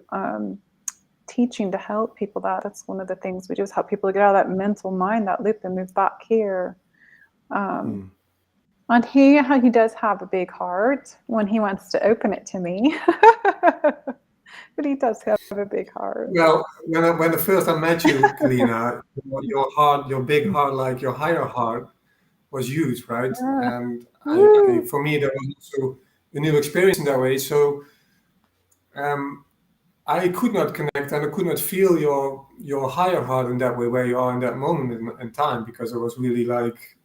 teaching to help people that. That's one of the things we do, is help people to get out of that mental mind, that loop, and move back here. And he does have a big heart when he wants to open it to me. But he does have a big heart. Well, when the first I met you, Keleena, your heart, your big heart, like your higher heart, was used, right? Yeah. And for me, that was also a new experience in that way. So I could not connect and I could not feel your higher heart in that way, where you are in that moment in time, because it was really like,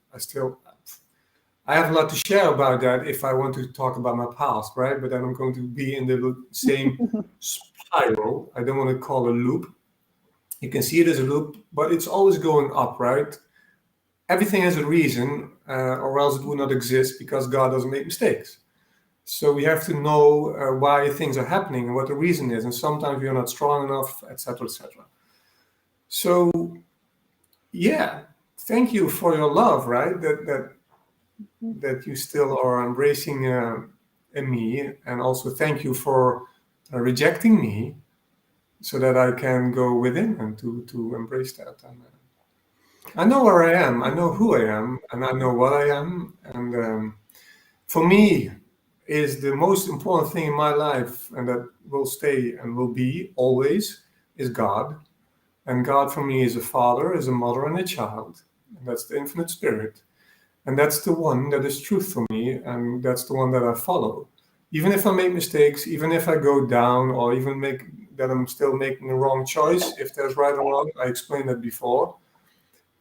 I have a lot to share about that if I want to talk about my past, right? But then I'm going to be in the same spiral. I don't want to call it a loop. You can see it as a loop, but it's always going up, right? Everything has a reason, or else it would not exist, because God doesn't make mistakes. So we have to know why things are happening and what the reason is. And sometimes we are not strong enough, etc., etc. So, yeah, thank you for your love, right? That you still are embracing in me, and also thank you for rejecting me, so that I can go within and to embrace that. And I know where I am, I know who I am, and I know what I am. And for me, is the most important thing in my life, and that will stay and will be always, is God. And God for me is a father, is a mother, and a child. And that's the infinite spirit. And that's the one that is truth for me, and that's the one that I follow. Even if I make mistakes, even if I go down, or even that I'm still making the wrong choice, if there's right or wrong, I explained that before.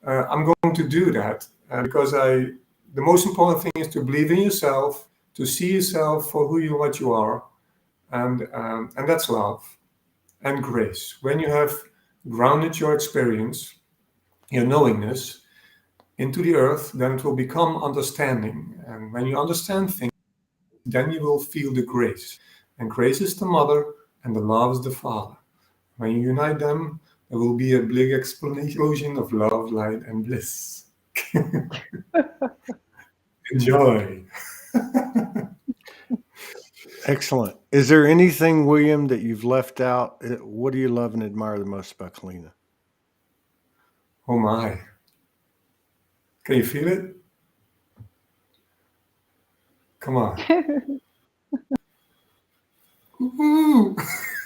I'm going to do that because the most important thing is to believe in yourself, to see yourself for what you are, and that's love and grace. When you have grounded your experience, your knowingness, into the earth, then it will become understanding. And when you understand things, then you will feel the grace. And grace is the mother, and the love is the father. When you unite them, there will be a big explosion of love, light, and bliss. Enjoy. Excellent. Is there anything, William, that you've left out? What do you love and admire the most about Keleena? Oh my. Can you feel it? Come on. Ooh,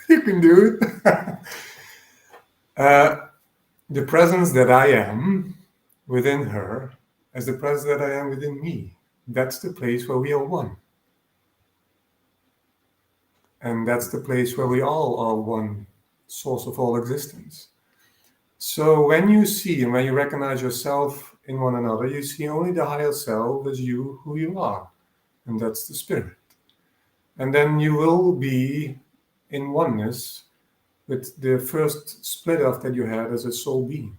you can do it. The presence that I am within her as the presence that I am within me. That's the place where we are one. And that's the place where we all are one, source of all existence. So when you see and when you recognize yourself in one another, you see only the higher self as you, who you are. And that's the spirit. And then you will be in oneness with the first split off that you had as a soul being.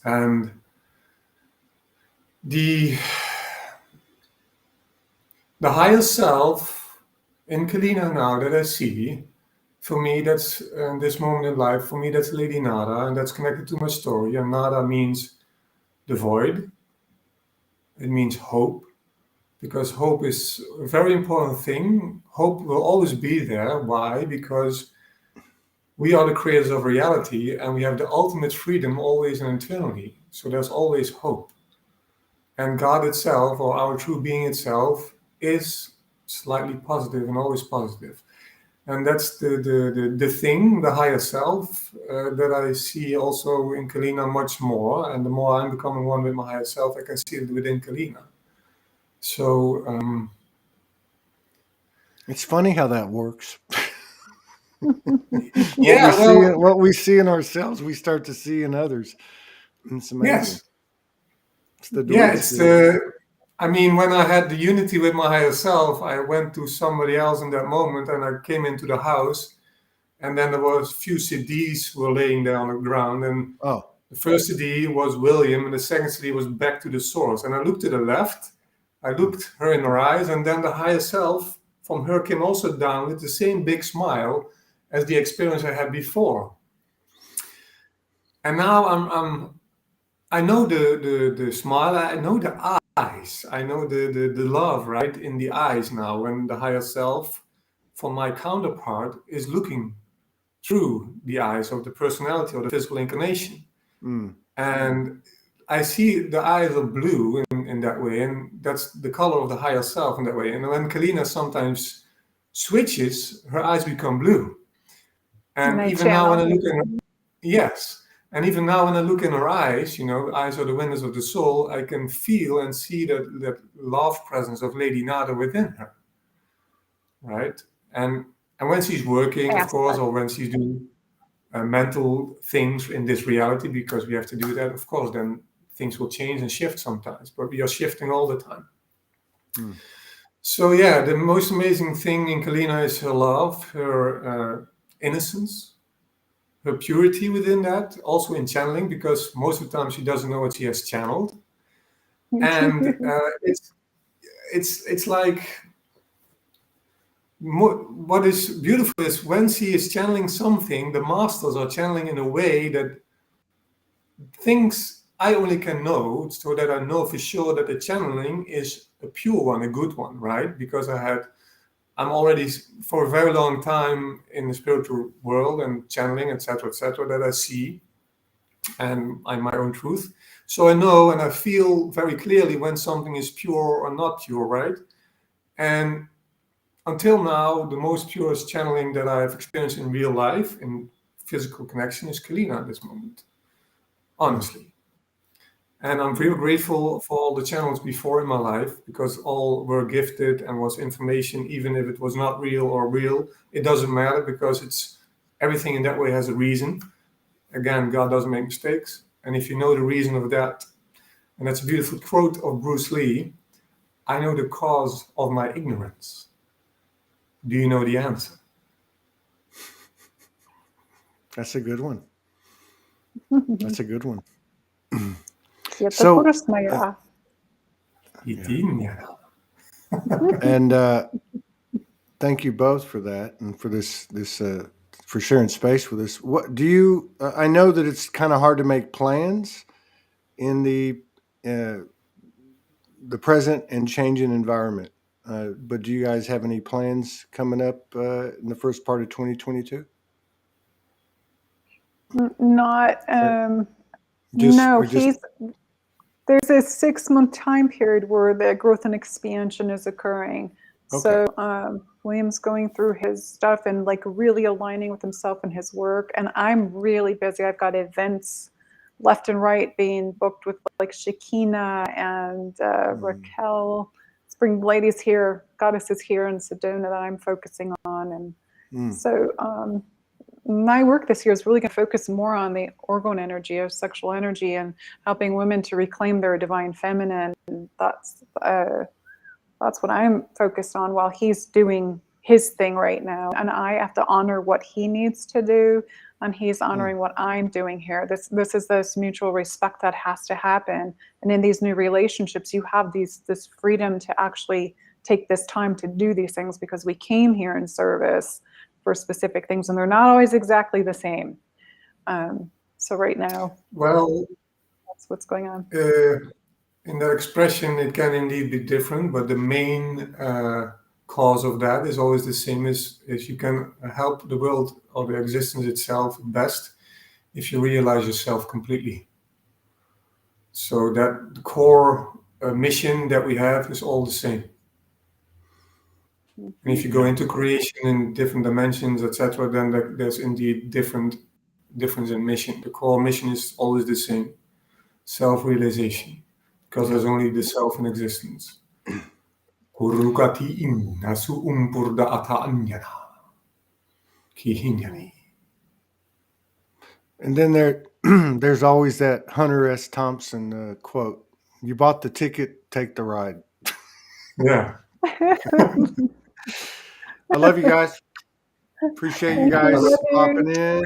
And the higher self in Keleena now that I see, for me, that's in this moment in life, for me, that's Lady Nada, and that's connected to my story. And Nada means the void. It means hope, because hope is a very important thing. Hope will always be there. Why? Because we are the creators of reality, and we have the ultimate freedom always and internally. So there's always hope. And God itself, or our true being itself, is slightly positive and always positive. And that's the thing, the higher self, that I see also in Keleena much more. And the more I'm becoming one with my higher self, I can see it within Keleena. So it's funny how that works. Yeah, what we see in ourselves, we start to see in others. It's amazing. Yes. It's the duality. I mean, when I had the unity with my higher self, I went to somebody else in that moment, and I came into the house, and then there was a few CDs were laying there on the ground, and the first CD was William, and the second CD was Back to the Source. And I looked to the left, I looked her in her eyes, and then the higher self from her came also down with the same big smile as the experience I had before. And now I know the smile, I know the eyes, I know the love, right, in the eyes now, when the higher self from my counterpart is looking through the eyes of the personality or the physical incarnation. And I see the eyes are blue in that way, and that's the color of the higher self in that way. And when Keleena sometimes switches, her eyes become blue. And even now when I look in her, yes. And even now when I look in her eyes, you know, eyes are the windows of the soul, I can feel and see that love presence of Lady Nada within her. Right? And when she's working, of course, or when she's doing mental things in this reality, because we have to do that, of course, then things will change and shift sometimes, but we are shifting all the time. So yeah, the most amazing thing in Keleena is her love, her innocence, her purity within that, also in channeling, because most of the time she doesn't know what she has channeled. And it's like, what is beautiful is when she is channeling something, the masters are channeling in a way that things I only can know, so that I know for sure that the channeling is a pure one, a good one, right? Because I'm already for a very long time in the spiritual world and channeling, etc., that I see, and I'm my own truth. So I know and I feel very clearly when something is pure or not pure, right? And until now, the most purest channeling that I've experienced in real life, in physical connection, is Keleena at this moment, honestly. And I'm very grateful for all the channels before in my life, because all were gifted and was information, even if it was not real or real. It doesn't matter, because it's everything in that way has a reason. Again, God doesn't make mistakes. And if you know the reason of that, and that's a beautiful quote of Bruce Lee, I know the cause of my ignorance. Do you know the answer? That's a good one. That's a good one. So, and thank you both for that and for this for sharing space with us. What do you? I know that it's kind of hard to make plans in the present and changing environment. But do you guys have any plans coming up in the first part of 2022? Not. There's a 6-month time period where the growth and expansion is occurring. Okay. So William's going through his stuff and like really aligning with himself and his work. And I'm really busy. I've got events left and right being booked with like Keleena and Raquel. Spring ladies here, goddesses here in Sedona that I'm focusing on. And so my work this year is really going to focus more on the Orgone energy of sexual energy and helping women to reclaim their divine feminine. That's what I'm focused on while he's doing his thing right now. And I have to honor what he needs to do, and he's honoring what I'm doing here. This is this mutual respect that has to happen. And in these new relationships, you have this freedom to actually take this time to do these things because we came here in service for specific things, and they're not always exactly the same. So right now, well, that's what's going on. In that expression, it can indeed be different, but the main cause of that is always the same: is you can help the world or the existence itself best if you realize yourself completely. So that the core mission that we have is all the same. And if you go into creation in different dimensions, etc., then there's indeed difference in mission. The core mission is always the same: self-realization, because there's only the self in existence. And then there's always that Hunter S. Thompson quote: "You bought the ticket, take the ride." Yeah. I love you guys. Appreciate you guys popping in.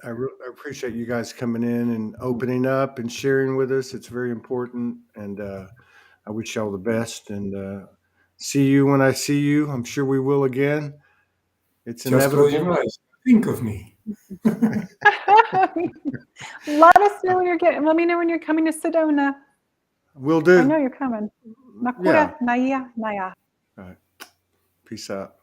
I appreciate you guys coming in and opening up and sharing with us. It's very important, and I wish y'all the best. And see you when I see you. I'm sure we will again. It's just inevitable. Close your eyes. Think of me. Let us know when you're getting. Let me know when you're coming to Sedona. Will do. I know you're coming. Yeah. Naya. All right. Peace out.